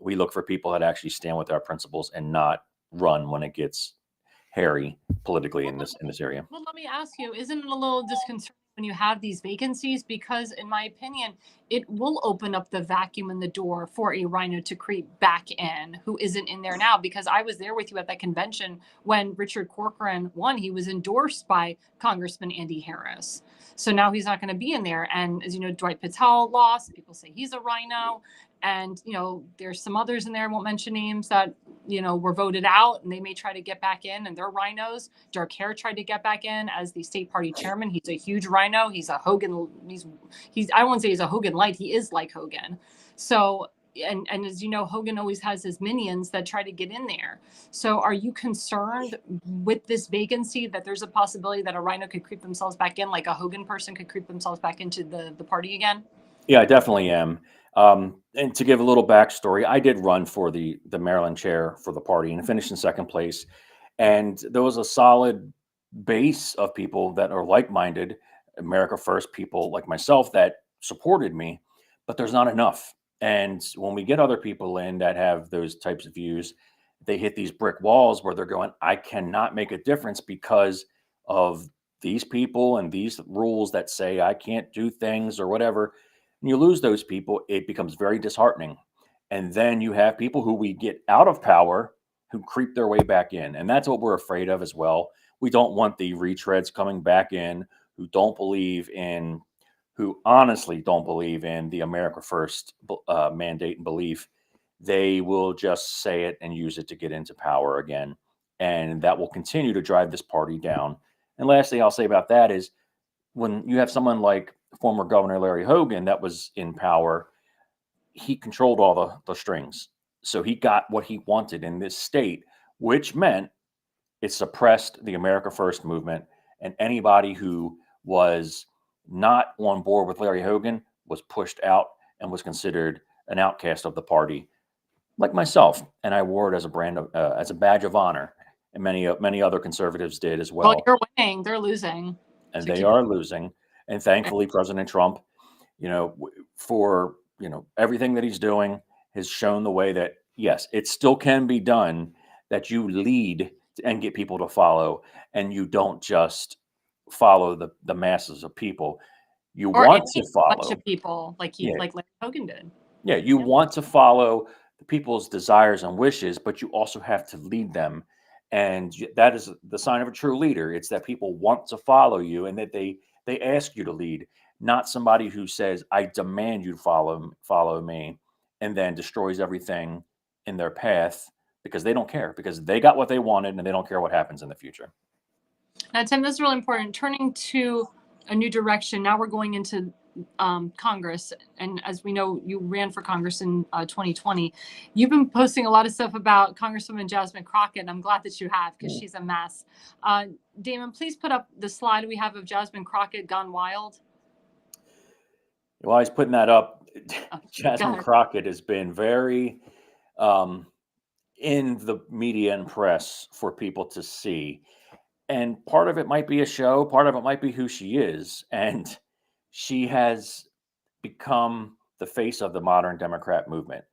Speaker 5: We look for people that actually stand with our principles and not run when it gets hairy politically in this area.
Speaker 1: Well, let me ask you, isn't it a little disconcerting when you have these vacancies? Because in my opinion, it will open up the vacuum in the door for a rhino to creep back in who isn't in there now. Because I was there with you at that convention when Richard Corcoran won. He was endorsed by Congressman Andy Harris. So now he's not going to be in there. And as you know, Dwight Patel lost. People say he's a rhino. And, there's some others in there, I won't mention names, that, were voted out, and they may try to get back in, and they're rhinos. Dirk Hare tried to get back in as the state party chairman. He's a huge rhino. He's a Hogan. I won't say he's a Hogan light. He is like Hogan. So, and as you know, Hogan always has his minions that try to get in there. So are you concerned with this vacancy that there's a possibility that a rhino could creep themselves back in, like a Hogan person could creep themselves back into the party again?
Speaker 5: Yeah, I definitely am. And to give a little backstory, I did run for the Maryland chair for the party and finished in second place. And there was a solid base of people that are like-minded, America First people like myself that supported me, but there's not enough. And when we get other people in that have those types of views, they hit these brick walls where they're going, I cannot make a difference because of these people and these rules that say I can't do things or whatever. And you lose those people, it becomes very disheartening. And then you have people who we get out of power who creep their way back in. And that's what we're afraid of as well. We don't want the retreads coming back in who honestly don't believe in the America First mandate and belief. They will just say it and use it to get into power again. And that will continue to drive this party down. And lastly, I'll say about that is when you have someone like former Governor Larry Hogan that was in power, he controlled all the strings. So he got what he wanted in this state, which meant it suppressed the America First movement. And anybody who was not on board with Larry Hogan was pushed out and was considered an outcast of the party, like myself. And I wore it as a badge of honor. And many other conservatives did as well.
Speaker 1: Well, you're winning, they're losing.
Speaker 5: And they are losing. And thankfully, President Trump, for everything that he's doing, has shown the way that, yes, it still can be done, that you lead and get people to follow, and you don't just follow the masses of people. You want to follow a
Speaker 1: bunch of people like Larry Hogan did.
Speaker 5: Yeah, you want to follow the people's desires and wishes, but you also have to lead them. And that is the sign of a true leader. It's that people want to follow you and that they ask you to lead, not somebody who says, I demand you to follow me, and then destroys everything in their path because they don't care, because they got what they wanted and they don't care what happens in the future.
Speaker 1: Now, Tim, this is really important. Turning to a new direction. Now we're going into Congress. And as we know, you ran for Congress in 2020. You've been posting a lot of stuff about Congresswoman Jasmine Crockett. I'm glad that you have, because she's a mess. Damon, please put up the slide we have of Jasmine Crockett gone wild.
Speaker 5: While he's putting that up, Jasmine Crockett has been very in the media and press for people to see. And part of it might be a show, part of it might be who she is. And she has become the face of the modern Democrat movement.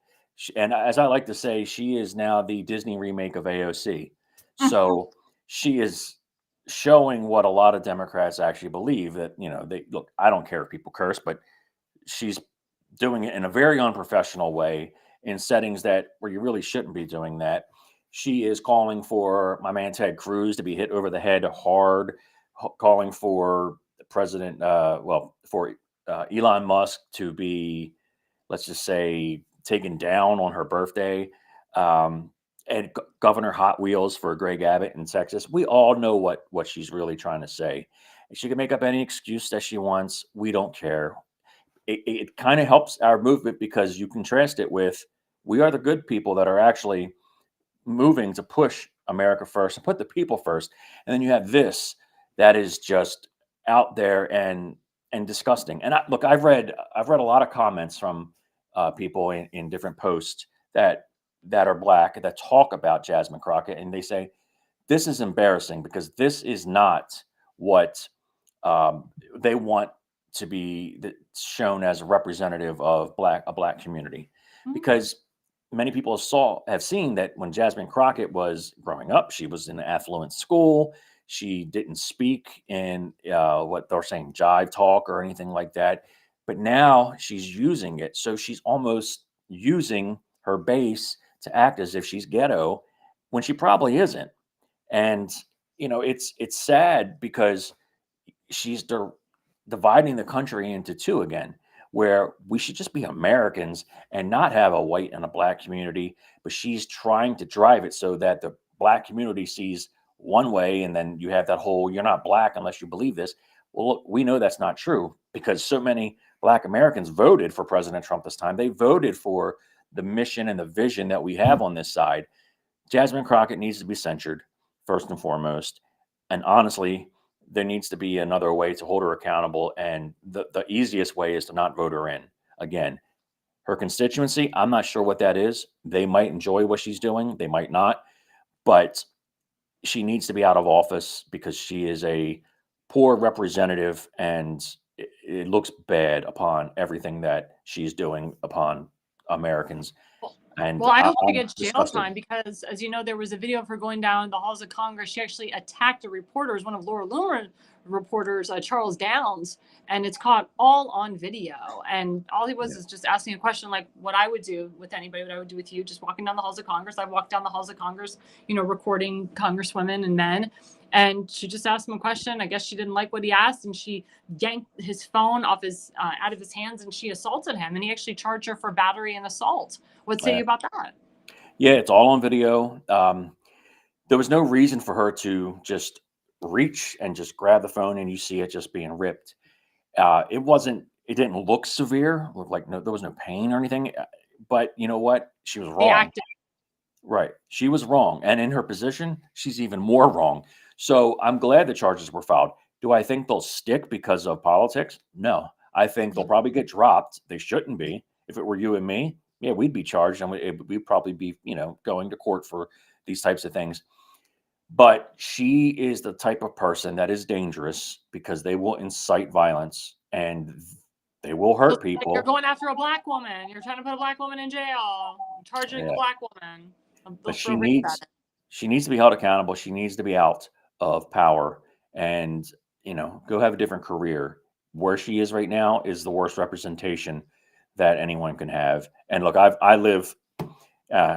Speaker 5: And as I like to say, she is now the Disney remake of AOC. So she is showing what a lot of Democrats actually believe, that, look, I don't care if people curse, but she's doing it in a very unprofessional way in settings where you really shouldn't be doing that. She is calling for my man Ted Cruz to be hit over the head hard, calling for President, for Elon Musk to be, let's just say, taken down on her birthday, and Governor Hot Wheels for Greg Abbott in Texas. We all know what she's really trying to say. She can make up any excuse that she wants. We don't care. It kind of helps our movement because you contrast it with, we are the good people that are actually moving to push America first and put the people first. And then you have this that is just out there and disgusting. And I've read a lot of comments from people in different posts that are Black that talk about Jasmine Crockett, and they say this is embarrassing because this is not what they want to be shown as a representative of a Black community. Because many people have seen that when Jasmine Crockett was growing up, she was in an affluent school. She didn't speak in what they're saying jive talk or anything like that. But now she's using it. So she's almost using her base to act as if she's ghetto when she probably isn't. And, it's sad because she's dividing the country into two again, where we should just be Americans and not have a white and a black community, but she's trying to drive it so that the black community sees one way, and then you have that whole "you're not black unless you believe this." Well, look, we know that's not true because so many black Americans voted for President Trump this time. They voted for the mission and the vision that we have on this side. Jasmine Crockett needs to be censured first and foremost. And honestly, there needs to be another way to hold her accountable. And the easiest way is to not vote her in. Again, her constituency, I'm not sure what that is. They might enjoy what she's doing, they might not. But she needs to be out of office because she is a poor representative, and it looks bad upon everything that she's doing upon Americans. And
Speaker 1: Well, I hope she
Speaker 5: I'm
Speaker 1: gets jail
Speaker 5: disgusted.
Speaker 1: time because, as you know, there was a video of her going down the halls of Congress. She actually attacked a reporter, one of Laura Loomer reporters, Charles Downs, and it's caught all on video. And all he was is just asking a question like what I would do with anybody, what I would do with you, just walking down the halls of Congress. I walked down the halls of Congress, recording congresswomen and men. And she just asked him a question. I guess she didn't like what he asked, and she yanked his phone off out of his hands, and she assaulted him. And he actually charged her for battery and assault. What say you about that?
Speaker 5: Yeah, it's all on video. There was no reason for her to just reach and just grab the phone and you see it just being ripped. It didn't look severe. Looked like there was no pain or anything. But you know what? She was
Speaker 1: He
Speaker 5: wrong.
Speaker 1: acted.
Speaker 5: Right. She was wrong. And in her position, she's even more wrong. So I'm glad the charges were filed. Do I think they'll stick because of politics? No. I think they'll probably get dropped. They shouldn't be. If it were you and me, yeah, we'd be charged and we'd probably be, going to court for these types of things. But she is the type of person that is dangerous because they will incite violence and they will hurt
Speaker 1: Like
Speaker 5: people.
Speaker 1: you're going after a black woman. You're trying to put a black woman in jail. Charging a black woman.
Speaker 5: But she needs to be held accountable. She needs to be out of power and, go have a different career. Where she is right now is the worst representation that anyone can have. And look, I live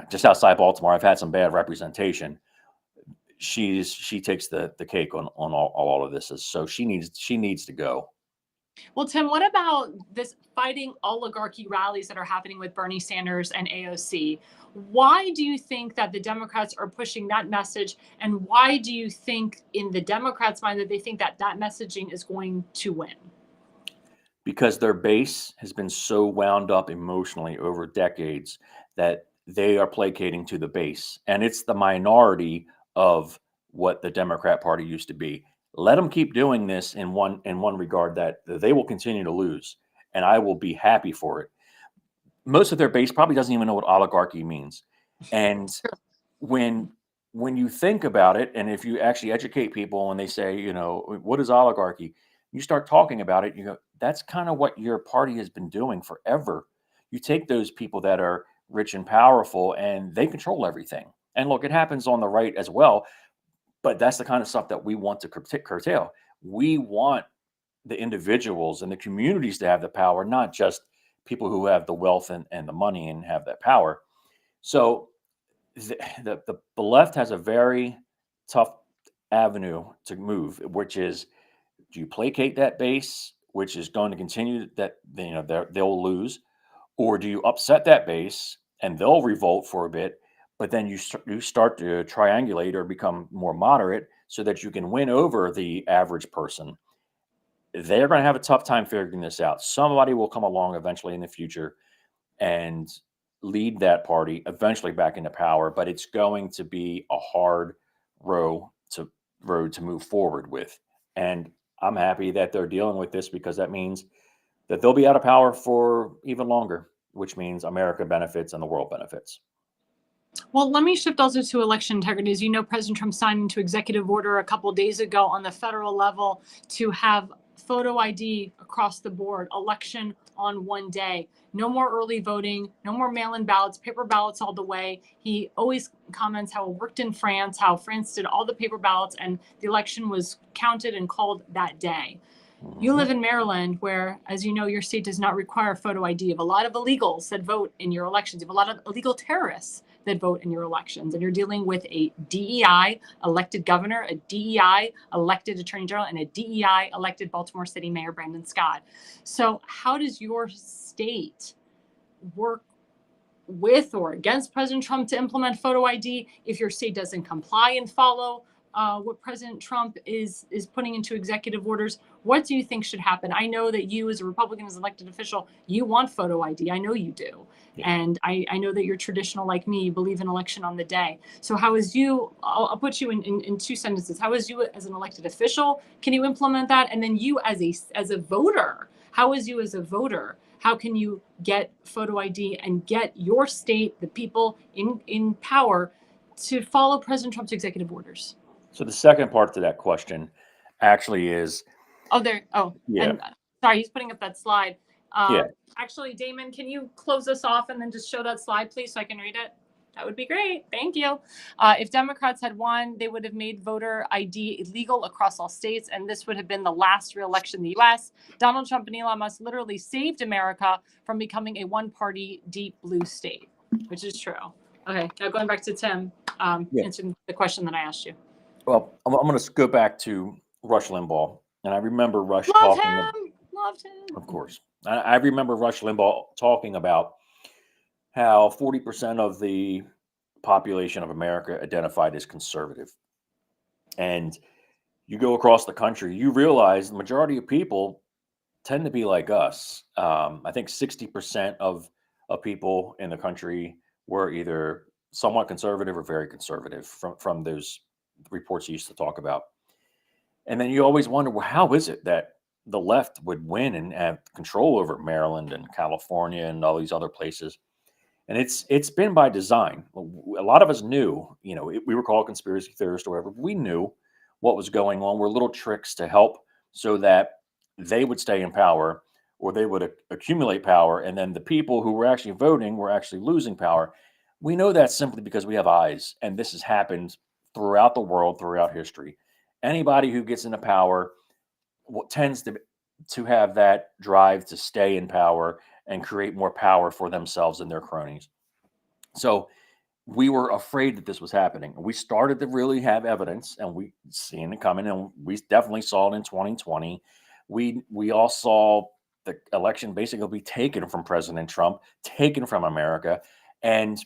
Speaker 5: just outside Baltimore. I've had some bad representation. She takes the cake on all of this. So she needs to go.
Speaker 1: Well, Tim, what about this fighting oligarchy rallies that are happening with Bernie Sanders and AOC? Why do you think that the Democrats are pushing that message? And why do you think in the Democrats' mind that they think that messaging is going to win?
Speaker 5: Because their base has been so wound up emotionally over decades that they are placating to the base. And it's the minority of what the Democrat Party used to be. Let them keep doing this in one regard, that they will continue to lose, and I will be happy for it. Most of their base probably doesn't even know what oligarchy means. And when you think about it, and if you actually educate people and they say, what is oligarchy? You start talking about it, you go, that's kind of what your party has been doing forever. You take those people that are rich and powerful and they control everything. And look, it happens on the right as well. But that's the kind of stuff that we want to curtail. We want the individuals and the communities to have the power, not just people who have the wealth and the money and have that power. So the left has a very tough avenue to move, which is, do you placate that base, which is going to continue that they'll lose, or do you upset that base and they'll revolt for a bit? But then you start to triangulate or become more moderate so that you can win over the average person. They're going to have a tough time figuring this out. Somebody will come along eventually in the future and lead that party eventually back into power, but it's going to be a hard road to move forward with. And I'm happy that they're dealing with this because that means that they'll be out of power for even longer, which means America benefits and the world benefits.
Speaker 1: Well, let me shift also to election integrity. As you know, President Trump signed into executive order a couple of days ago on the federal level to have photo ID across the board, election on one day. No more early voting, no more mail-in ballots, paper ballots all the way. He always comments how it worked in France, how France did all the paper ballots and the election was counted and called that day. You live in Maryland, where, as you know, your state does not require photo ID. You have a lot of illegals that vote in your elections. You have a lot of illegal terrorists that vote in your elections. And you're dealing with a DEI elected governor, a DEI elected attorney general, and a DEI elected Baltimore City Mayor Brandon Scott. So how does your state work with or against President Trump to implement photo ID if your state doesn't comply and follow what President Trump is putting into executive orders? What do you think should happen? I know that you, as a Republican, as an elected official, you want photo ID. I know you do.
Speaker 5: Yeah.
Speaker 1: And I know that you're traditional like me. You believe in election on the day. So how is you, I'll put you in two sentences. How is you as an elected official, can you implement that? And then you as a voter, how is you as a voter, how can you get photo ID and get your state, the people in power, to follow President Trump's executive orders?
Speaker 5: So the second part to that question actually is,
Speaker 1: yeah. And sorry, he's putting up that slide.
Speaker 5: Yeah.
Speaker 1: Actually, Damon, can you close us off and then just show that slide, please, so I can read it? That would be great. Thank you. If Democrats had won, they would have made voter ID illegal across all states, and this would have been the last re-election in the U.S. Donald Trump and Elon Musk literally saved America from becoming a one-party deep blue state, which is true. Okay, now going back to Tim, answering the question that I asked you.
Speaker 5: Well, I'm going to go back to Rush Limbaugh, and I remember Rush
Speaker 1: Loved
Speaker 5: talking.
Speaker 1: him.
Speaker 5: Of course, I remember Rush Limbaugh talking about how 40% of the population of America identified as conservative. And you go across the country, you realize the majority of people tend to be like us. I think 60% of people in the country were either somewhat conservative or very conservative from those reports you used to talk about. And then you always wonder, well, how is it that the left would win and have control over Maryland and California and all these other places? And it's been by design. A lot of us knew, we were called conspiracy theorists or whatever. We knew what was going on. Were little tricks to help so that they would stay in power or they would accumulate power. And then the people who were actually voting were actually losing power. We know that simply because we have eyes. And this has happened throughout the world, throughout history. Anybody who gets into power tends to have that drive to stay in power and create more power for themselves and their cronies. So we were afraid that this was happening. We started to really have evidence, and we seen it coming, and we definitely saw it in 2020. We all saw the election basically be taken from President Trump, taken from America, and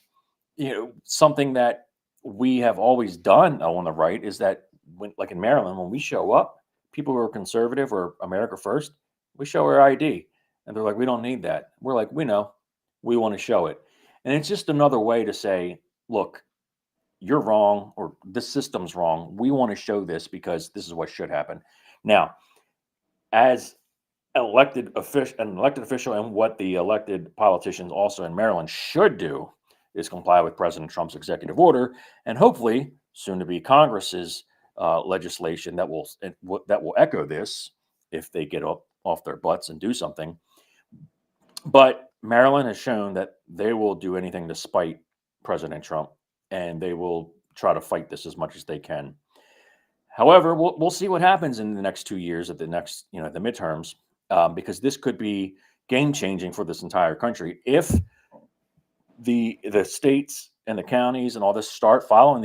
Speaker 5: something that we have always done on the right is that like in Maryland, when we show up, people who are conservative or America first, we show our ID. And they're like, we don't need that. We're like, we know, we want to show it. And it's just another way to say, look, you're wrong, or this system's wrong. We want to show this because this is what should happen. Now, as an elected official, and what the elected politicians also in Maryland should do is comply with President Trump's executive order, and hopefully soon to be Congress's legislation that will echo this if they get off their butts and do something. But Maryland has shown that they will do anything to spite President Trump, and they will try to fight this as much as they can. However, we'll see what happens in the next 2 years at the next, the midterms, because this could be game changing for this entire country if the states and the counties and all this start following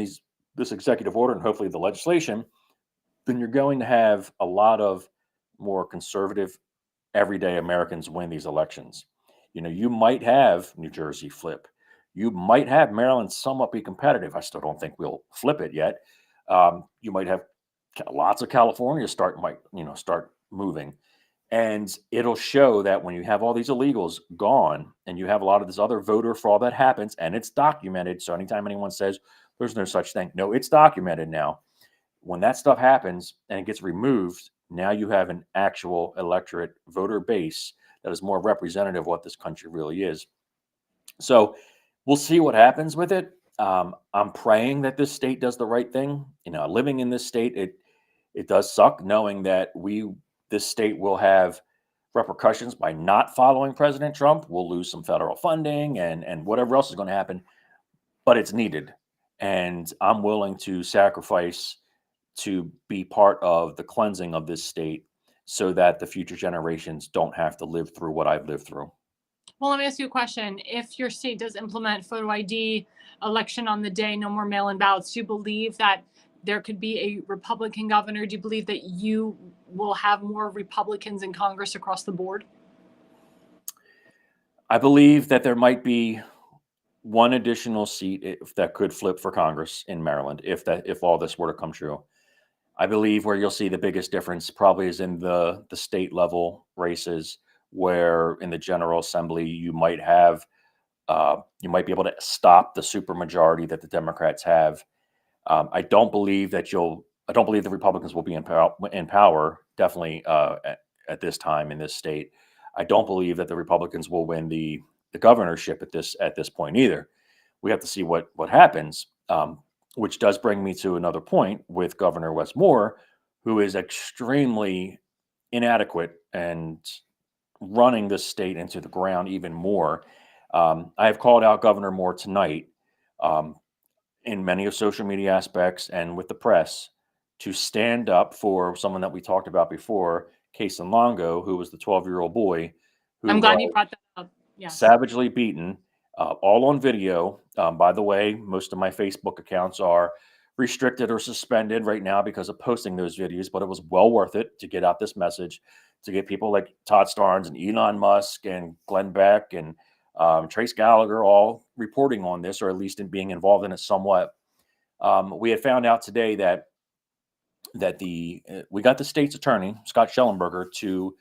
Speaker 5: this executive order and hopefully the legislation. Then you're going to have a lot of more conservative, everyday Americans win these elections. You might have New Jersey flip. You might have Maryland somewhat be competitive. I still don't think we'll flip it yet. You might have lots of California start moving. And it'll show that when you have all these illegals gone and you have a lot of this other voter fraud that happens, and it's documented. So anytime anyone says there's no such thing, no, it's documented now. When that stuff happens and it gets removed, now you have an actual electorate voter base that is more representative of what this country really is. So we'll see what happens with it. I'm praying that this state does the right thing. Living in this state, it does suck knowing that this state will have repercussions by not following President Trump. We'll lose some federal funding and whatever else is going to happen, but it's needed. And I'm willing to sacrifice to be part of the cleansing of this state so that the future generations don't have to live through what I've lived through.
Speaker 1: Well, let me ask you a question. If your state does implement photo ID, election on the day, no more mail-in ballots, do you believe that there could be a Republican governor? Do you believe that you will have more Republicans in Congress across the board?
Speaker 5: I believe that there might be one additional seat that could flip for Congress in Maryland if all this were to come true. I believe where you'll see the biggest difference probably is in the state level races, where in the General Assembly you might be able to stop the supermajority that the Democrats have. I don't believe the Republicans will be in power. Definitely at this time in this state, I don't believe that the Republicans will win the governorship at this point either. We have to see what happens. Which does bring me to another point with Governor Wes Moore, who is extremely inadequate and running the state into the ground even more. I have called out Governor Moore tonight um, in many of social media aspects and with the press to stand up for someone that we talked about before, Kason Longo, who was the 12-year-old boy who
Speaker 1: I'm glad you
Speaker 5: was
Speaker 1: brought that up. Yes.
Speaker 5: savagely beaten, all on video. By the way, most of my Facebook accounts are restricted or suspended right now because of posting those videos, but it was well worth it to get out this message, to get people like Todd Starnes and Elon Musk and Glenn Beck and Trace Gallagher all reporting on this, or at least in being involved in it somewhat. We had found out today that we got the state's attorney, Scott Schellenberger, to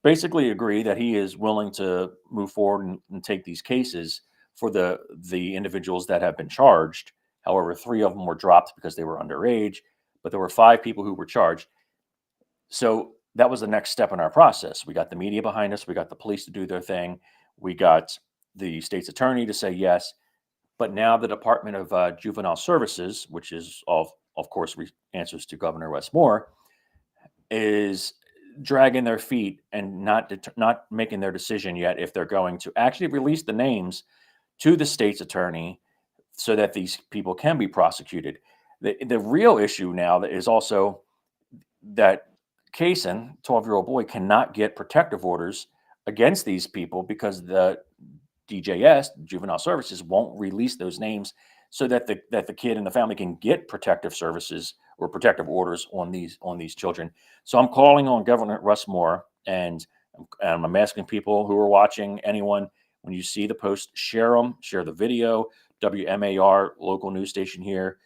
Speaker 5: basically agree that he is willing to move forward and take these cases for the individuals that have been charged. However, 3 of them were dropped because they were underage, but there were 5 people who were charged. So that was the next step in our process. We got the media behind us. We got the police to do their thing. We got the state's attorney to say yes. But now the Department of Juvenile Services, which is of course answers to Governor Wes Moore, is dragging their feet and not making their decision yet if they're going to actually release the names to the state's attorney so that these people can be prosecuted. The real issue now that is also that Kason, 12-year-old boy, cannot get protective orders against these people because the DJS, Juvenile Services, won't release those names so that the kid and the family can get protective services or protective orders on these children. So I'm calling on Governor Wes Moore, and I'm asking people who are watching, anyone, when you see the post, share them, share the video. WMAR, local news station here,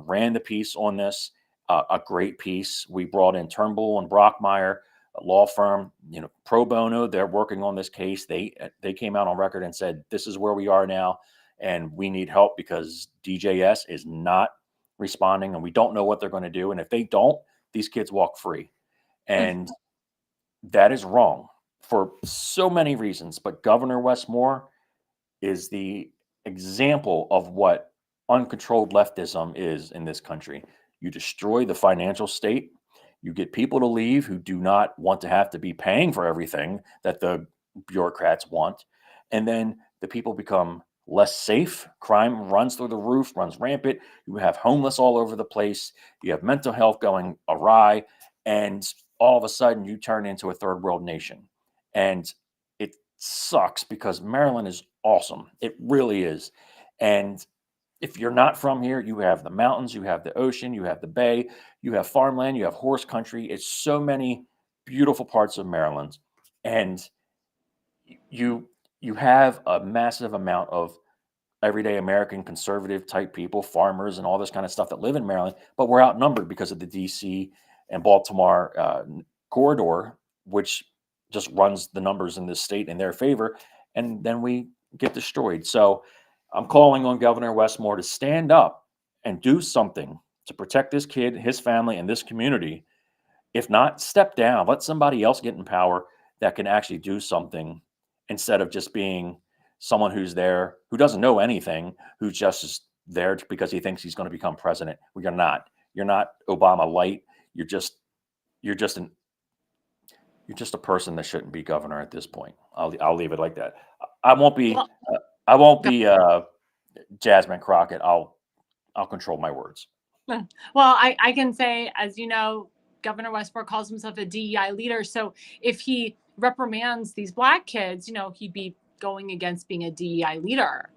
Speaker 5: ran the piece on this, a great piece. We brought in Turnbull and Brockmeyer, a law firm, pro bono. They're working on this case. They came out on record and said, this is where we are now, and we need help because DJS is not responding, and we don't know what they're going to do. And if they don't, these kids walk free. And that is wrong for so many reasons. But Governor Wes Moore is the example of what uncontrolled leftism is in this country. You destroy the financial state. You get people to leave who do not want to have to be paying for everything that the bureaucrats want. And then the people become less safe. Crime runs through the roof, runs rampant. You have homeless all over the place. You have mental health going awry. And all of a sudden you turn into a third world nation. And it sucks because Maryland is awesome. It really is. And if you're not from here, you have the mountains, you have the ocean, you have the bay, you have farmland, you have horse country. It's so many beautiful parts of Maryland. And you have a massive amount of everyday American conservative type people, farmers and all this kind of stuff that live in Maryland, but we're outnumbered because of the DC and Baltimore corridor, which just runs the numbers in this state in their favor. And then we get destroyed. So I'm calling on Governor Wes Moore to stand up and do something to protect this kid, his family, and this community. If not, step down. Let somebody else get in power that can actually do something instead of just being someone who's there, who doesn't know anything, who's just there because he thinks he's going to become president. Well, you're not. You're not Obama light. You're just a person that shouldn't be governor at this point. I'll leave it like that. I won't be. I won't be Jasmine Crockett. I'll control my words.
Speaker 1: Well, I can say, as you know, Governor Wes Moore calls himself a DEI leader. So if he reprimands these Black kids, he'd be going against being a DEI leader.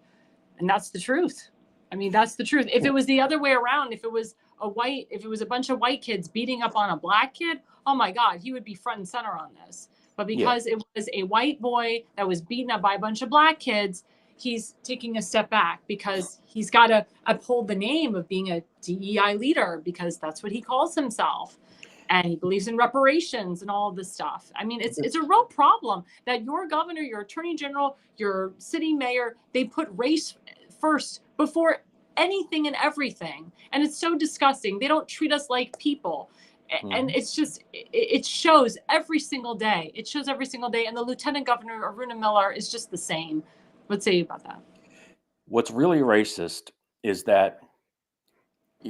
Speaker 1: And that's the truth. I mean, that's the truth. If it was the other way around, if it was a bunch of white kids beating up on a black kid, oh my God, he would be front and center on this. But because it was a white boy that was beaten up by a bunch of black kids, he's taking a step back because he's got to uphold the name of being a DEI leader because that's what he calls himself. And he believes in reparations and all of this stuff. I mean, it's a real problem that your governor, your attorney general, your city mayor, they put race first before anything and everything. And it's so disgusting. They don't treat us like people. And it's just, it shows every single day. It shows every single day. And the lieutenant governor, Aruna Miller, is just the same. What say you about that?
Speaker 5: What's really racist is that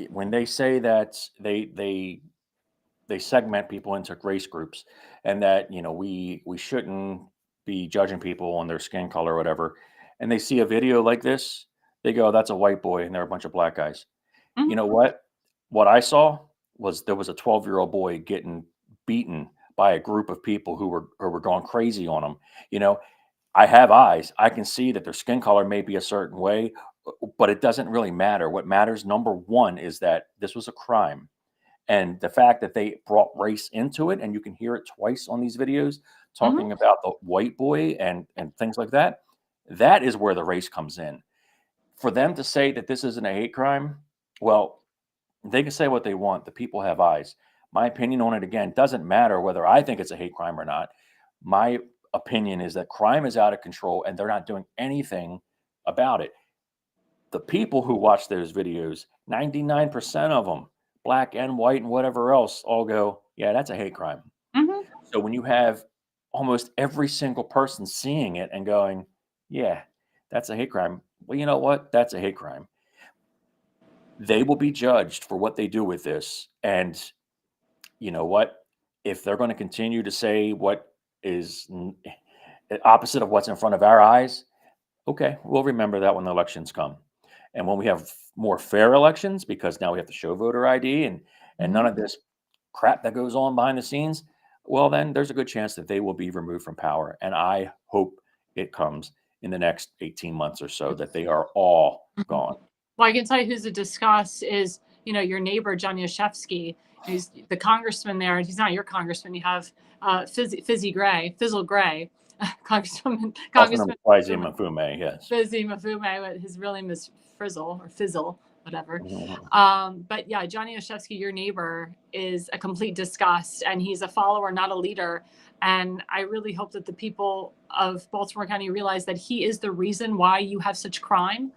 Speaker 5: when they say that they segment people into race groups and that, we shouldn't be judging people on their skin color or whatever. And they see a video like this, they go, that's a white boy and they're a bunch of black guys.
Speaker 1: Mhm.
Speaker 5: You know what? What I saw was there was a 12-year-old boy getting beaten by a group of people who were going crazy on him. I have eyes. I can see that their skin color may be a certain way, but it doesn't really matter. What matters, number one, is that this was a crime. And the fact that they brought race into it, and you can hear it twice on these videos talking about the white boy and things like that, that is where the race comes in. For them to say that this isn't a hate crime, well, they can say what they want. The people have eyes. My opinion on it, again, doesn't matter whether I think it's a hate crime or not. My opinion is that crime is out of control and they're not doing anything about it. The people who watch those videos, 99% of them, black and white and whatever else, all go, yeah, that's a hate crime.
Speaker 1: Mhm.
Speaker 5: So when you have almost every single person seeing it and going, yeah, that's a hate crime. Well, you know what? That's a hate crime. They will be judged for what they do with this. And you know what? If they're going to continue to say what is opposite of what's in front of our eyes, okay, we'll remember that when the elections come. And when we have more fair elections, because now we have to show voter ID and none of this crap that goes on behind the scenes, well, then there's a good chance that they will be removed from power. And I hope it comes in the next 18 months or so that they are all gone.
Speaker 1: Well, I can tell you who's a discuss is, your neighbor, John Yashevsky. He's the congressman there. He's not your congressman. You have Fizzle Gray, Congresswoman.
Speaker 5: Fizzy Mafume, yes.
Speaker 1: Fizzy Mafume, his real name is Frizzle or Fizzle, whatever. But yeah, Johnny Oshevsky, your neighbor, is a complete disgust, and he's a follower, not a leader. And I really hope that the people of Baltimore County realize that he is the reason why you have such crime.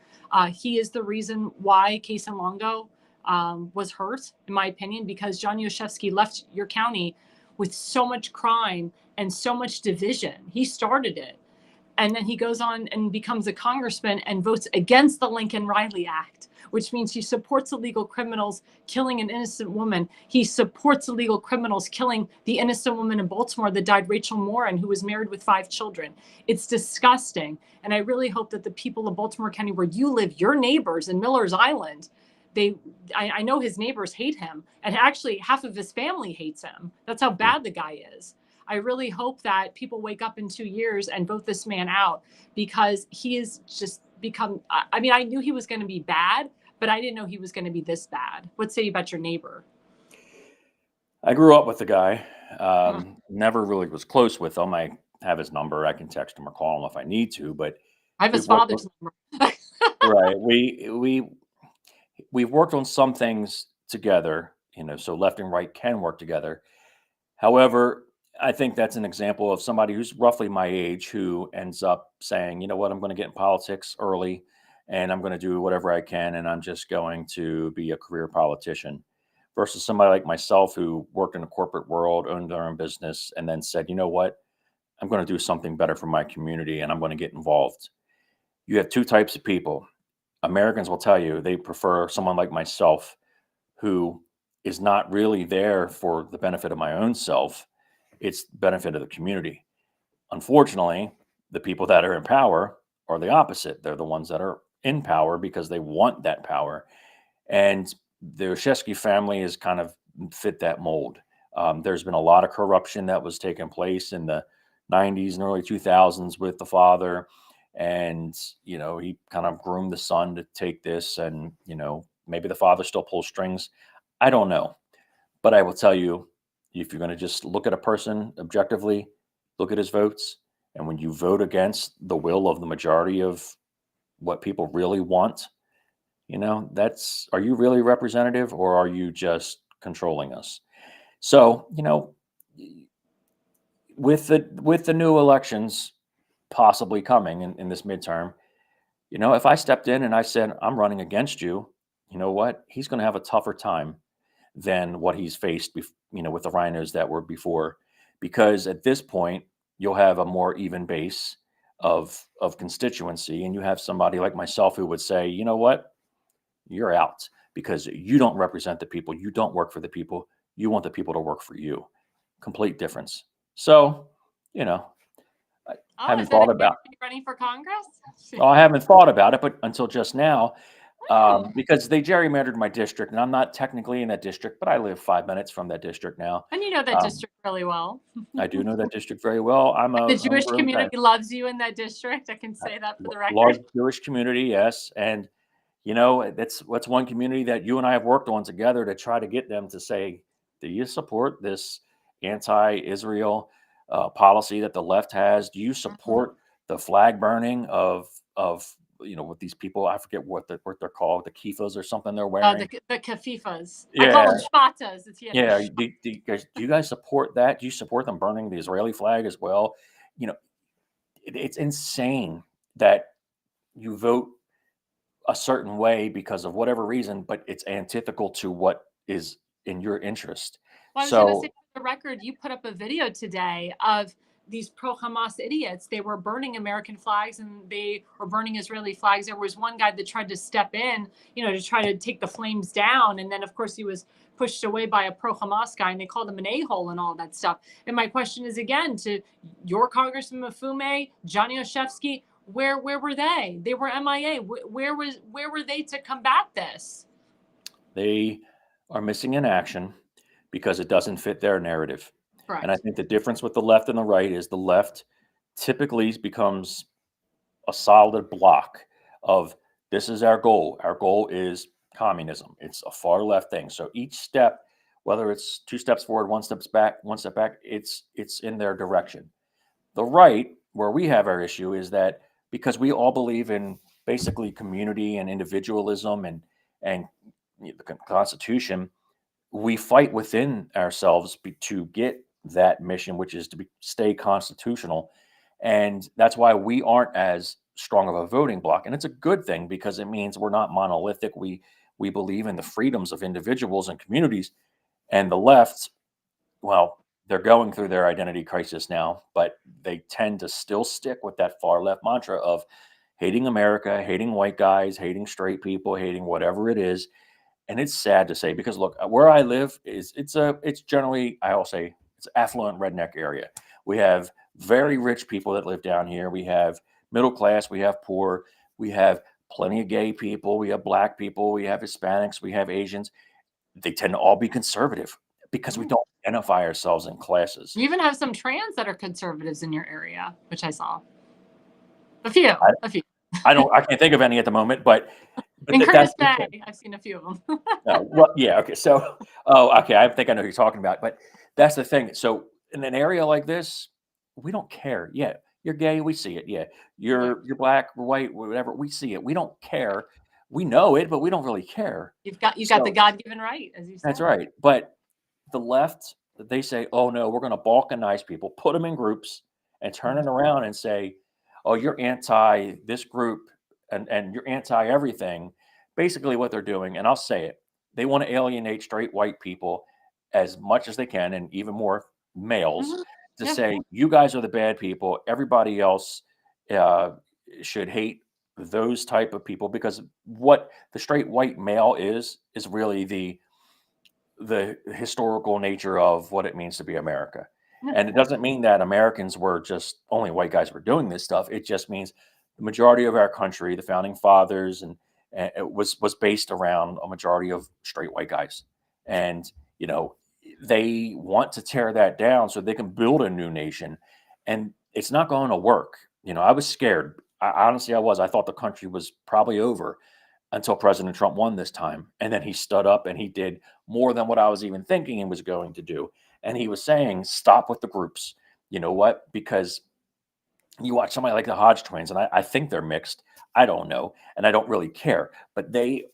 Speaker 1: He is the reason why Case and Longo was hurt, in my opinion, because John Yoshevsky left your county with so much crime and so much division. He started it. And then he goes on and becomes a congressman and votes against the Lincoln-Riley Act, which means he supports illegal criminals killing an innocent woman. He supports illegal criminals killing the innocent woman in Baltimore that died, Rachel Morin, who was married with 5 children. It's disgusting. And I really hope that the people of Baltimore County, where you live, your neighbors in Miller's Island, I know his neighbors hate him. And actually, half of his family hates him. That's how bad the guy is. I really hope that people wake up in 2 years and vote this man out, because he has just become, I mean, I knew he was going to be bad, but I didn't know he was going to be this bad. What say you about your neighbor?
Speaker 5: I grew up with the guy, never really was close with him. I have his number. I can text him or call him if I need to, but
Speaker 1: I have his father's number.
Speaker 5: Right. We've worked on some things together, so left and right can work together. However, I think that's an example of somebody who's roughly my age who ends up saying, you know what, I'm going to get in politics early and I'm going to do whatever I can. And I'm just going to be a career politician, versus somebody like myself who worked in the corporate world, owned their own business, and then said, you know what, I'm going to do something better for my community and I'm going to get involved. You have two types of people. Americans will tell you they prefer someone like myself who is not really there for the benefit of my own self. It's the benefit of the community. Unfortunately, the people that are in power are the opposite. They're the ones that are in power because they want that power. And the Oshevsky family has kind of fit that mold. There's been a lot of corruption that was taking place in the 90s and early 2000s with the father. and he kind of groomed the son to take this, and maybe the father still pulls strings. I don't know, but I will tell you, if you're going to just look at a person objectively, look at his votes, and when you vote against the will of the majority of what people really want, are you really representative, or are you just controlling us? So, with the new elections possibly coming in this midterm, if I stepped in and I said, I'm running against you, you know what? He's going to have a tougher time than what he's faced, with the rhinos that were before, because at this point you'll have a more even base of constituency, and you have somebody like myself who would say, you know what? You're out because you don't represent the people. You don't work for the people. You want the people to work for you. Complete difference. So, I
Speaker 1: Oh,
Speaker 5: haven't
Speaker 1: is that a
Speaker 5: thought
Speaker 1: good
Speaker 5: about.
Speaker 1: running for Congress?
Speaker 5: Well, I haven't thought about it, but until just now,
Speaker 1: Oh.
Speaker 5: because they gerrymandered my district, and I'm not technically in that district, but I live 5 minutes from that district now.
Speaker 1: And you know that
Speaker 5: Um,
Speaker 1: district really well.
Speaker 5: I do know that district very well. I'm
Speaker 1: The
Speaker 5: a
Speaker 1: Jewish
Speaker 5: really
Speaker 1: community loves you in that district. I can say that for the
Speaker 5: large
Speaker 1: record.
Speaker 5: Jewish community, yes, and that's one community that you and I have worked on together to try to get them to say, do you support this anti-Israel policy that the left has? Do you support the flag burning of with these people? I forget what they're called, the kiffas or something they're wearing.
Speaker 1: The kafifas. I
Speaker 5: Yeah,
Speaker 1: call them shvatas. It's
Speaker 5: yeah.
Speaker 1: Yiddish.
Speaker 5: Do you guys support that? Do you support them burning the Israeli flag as well? It's insane that you vote a certain way because of whatever reason, but it's antithetical to what is in your interest.
Speaker 1: Well, I was going to say,
Speaker 5: So
Speaker 1: for the record, you put up a video today of these pro-Hamas idiots. They were burning American flags and they were burning Israeli flags. There was one guy that tried to step in, to try to take the flames down. And then, of course, he was pushed away by a pro-Hamas guy, and they called him an a-hole and all that stuff. And my question is, again, to your Congressman Mafume, Johnny Oshevsky, where were they? They were MIA. Where were they to combat this?
Speaker 5: they are missing in action because it doesn't fit their narrative.
Speaker 1: Correct.
Speaker 5: And I think the difference with the left and the right is the left typically becomes a solid block of, this is our goal. Our goal is communism. It's a far left thing. So each step, whether it's 2 steps forward, 1 step back, it's in their direction. The right, where we have our issue, is that because we all believe in basically community and individualism and the Constitution, we fight within ourselves to get that mission, which is to stay constitutional. And that's why we aren't as strong of a voting bloc. And it's a good thing because it means we're not monolithic. We believe in the freedoms of individuals and communities. And the left, well, they're going through their identity crisis now, but they tend to still stick with that far left mantra of hating America, hating white guys, hating straight people, hating whatever it is. And it's sad to say, because look, where I live it's generally, I'll say, it's affluent redneck area. We have very rich people that live down here. We have middle class, we have poor, we have plenty of gay people, we have black people, we have Hispanics, we have Asians. They tend to all be conservative because we don't identify ourselves in classes.
Speaker 1: You even have some trans that are conservatives in your area, which I saw. A few.
Speaker 5: I can't think of any at the moment, but
Speaker 1: in Curtis Bay, I've seen a few of them.
Speaker 5: Well, yeah, okay. So, okay, I think I know who you're talking about, but that's the thing. So, in an area like this, we don't care. Yeah, you're gay, we see it. Yeah, you're black, white, whatever, we see it. We don't care. We know it, but we don't really care.
Speaker 1: You've got the God-given right, as you said.
Speaker 5: That's right. But the left, they say, oh no, we're going to balkanize people, put them in groups, and turn it around and say, oh, you're anti this group and you're anti everything. Basically what they're doing, and I'll say it, they want to alienate straight white people as much as they can, and even more males, to say, you guys are the bad people. Everybody else should hate those type of people, because what the straight white male is really the historical nature of what it means to be America. And it doesn't mean that Americans were just only white guys were doing this stuff. It just means the majority of our country, the founding fathers, and it was based around a majority of straight white guys. And, they want to tear that down so they can build a new nation. And it's not going to work. I was scared Honestly, I was. I thought the country was probably over until President Trump won this time. And then he stood up and he did more than what I was even thinking he was going to do. And he was saying, stop with the groups. You know what? Because you watch somebody like the Hodge twins, and I think they're mixed. I don't know, and I don't really care. But they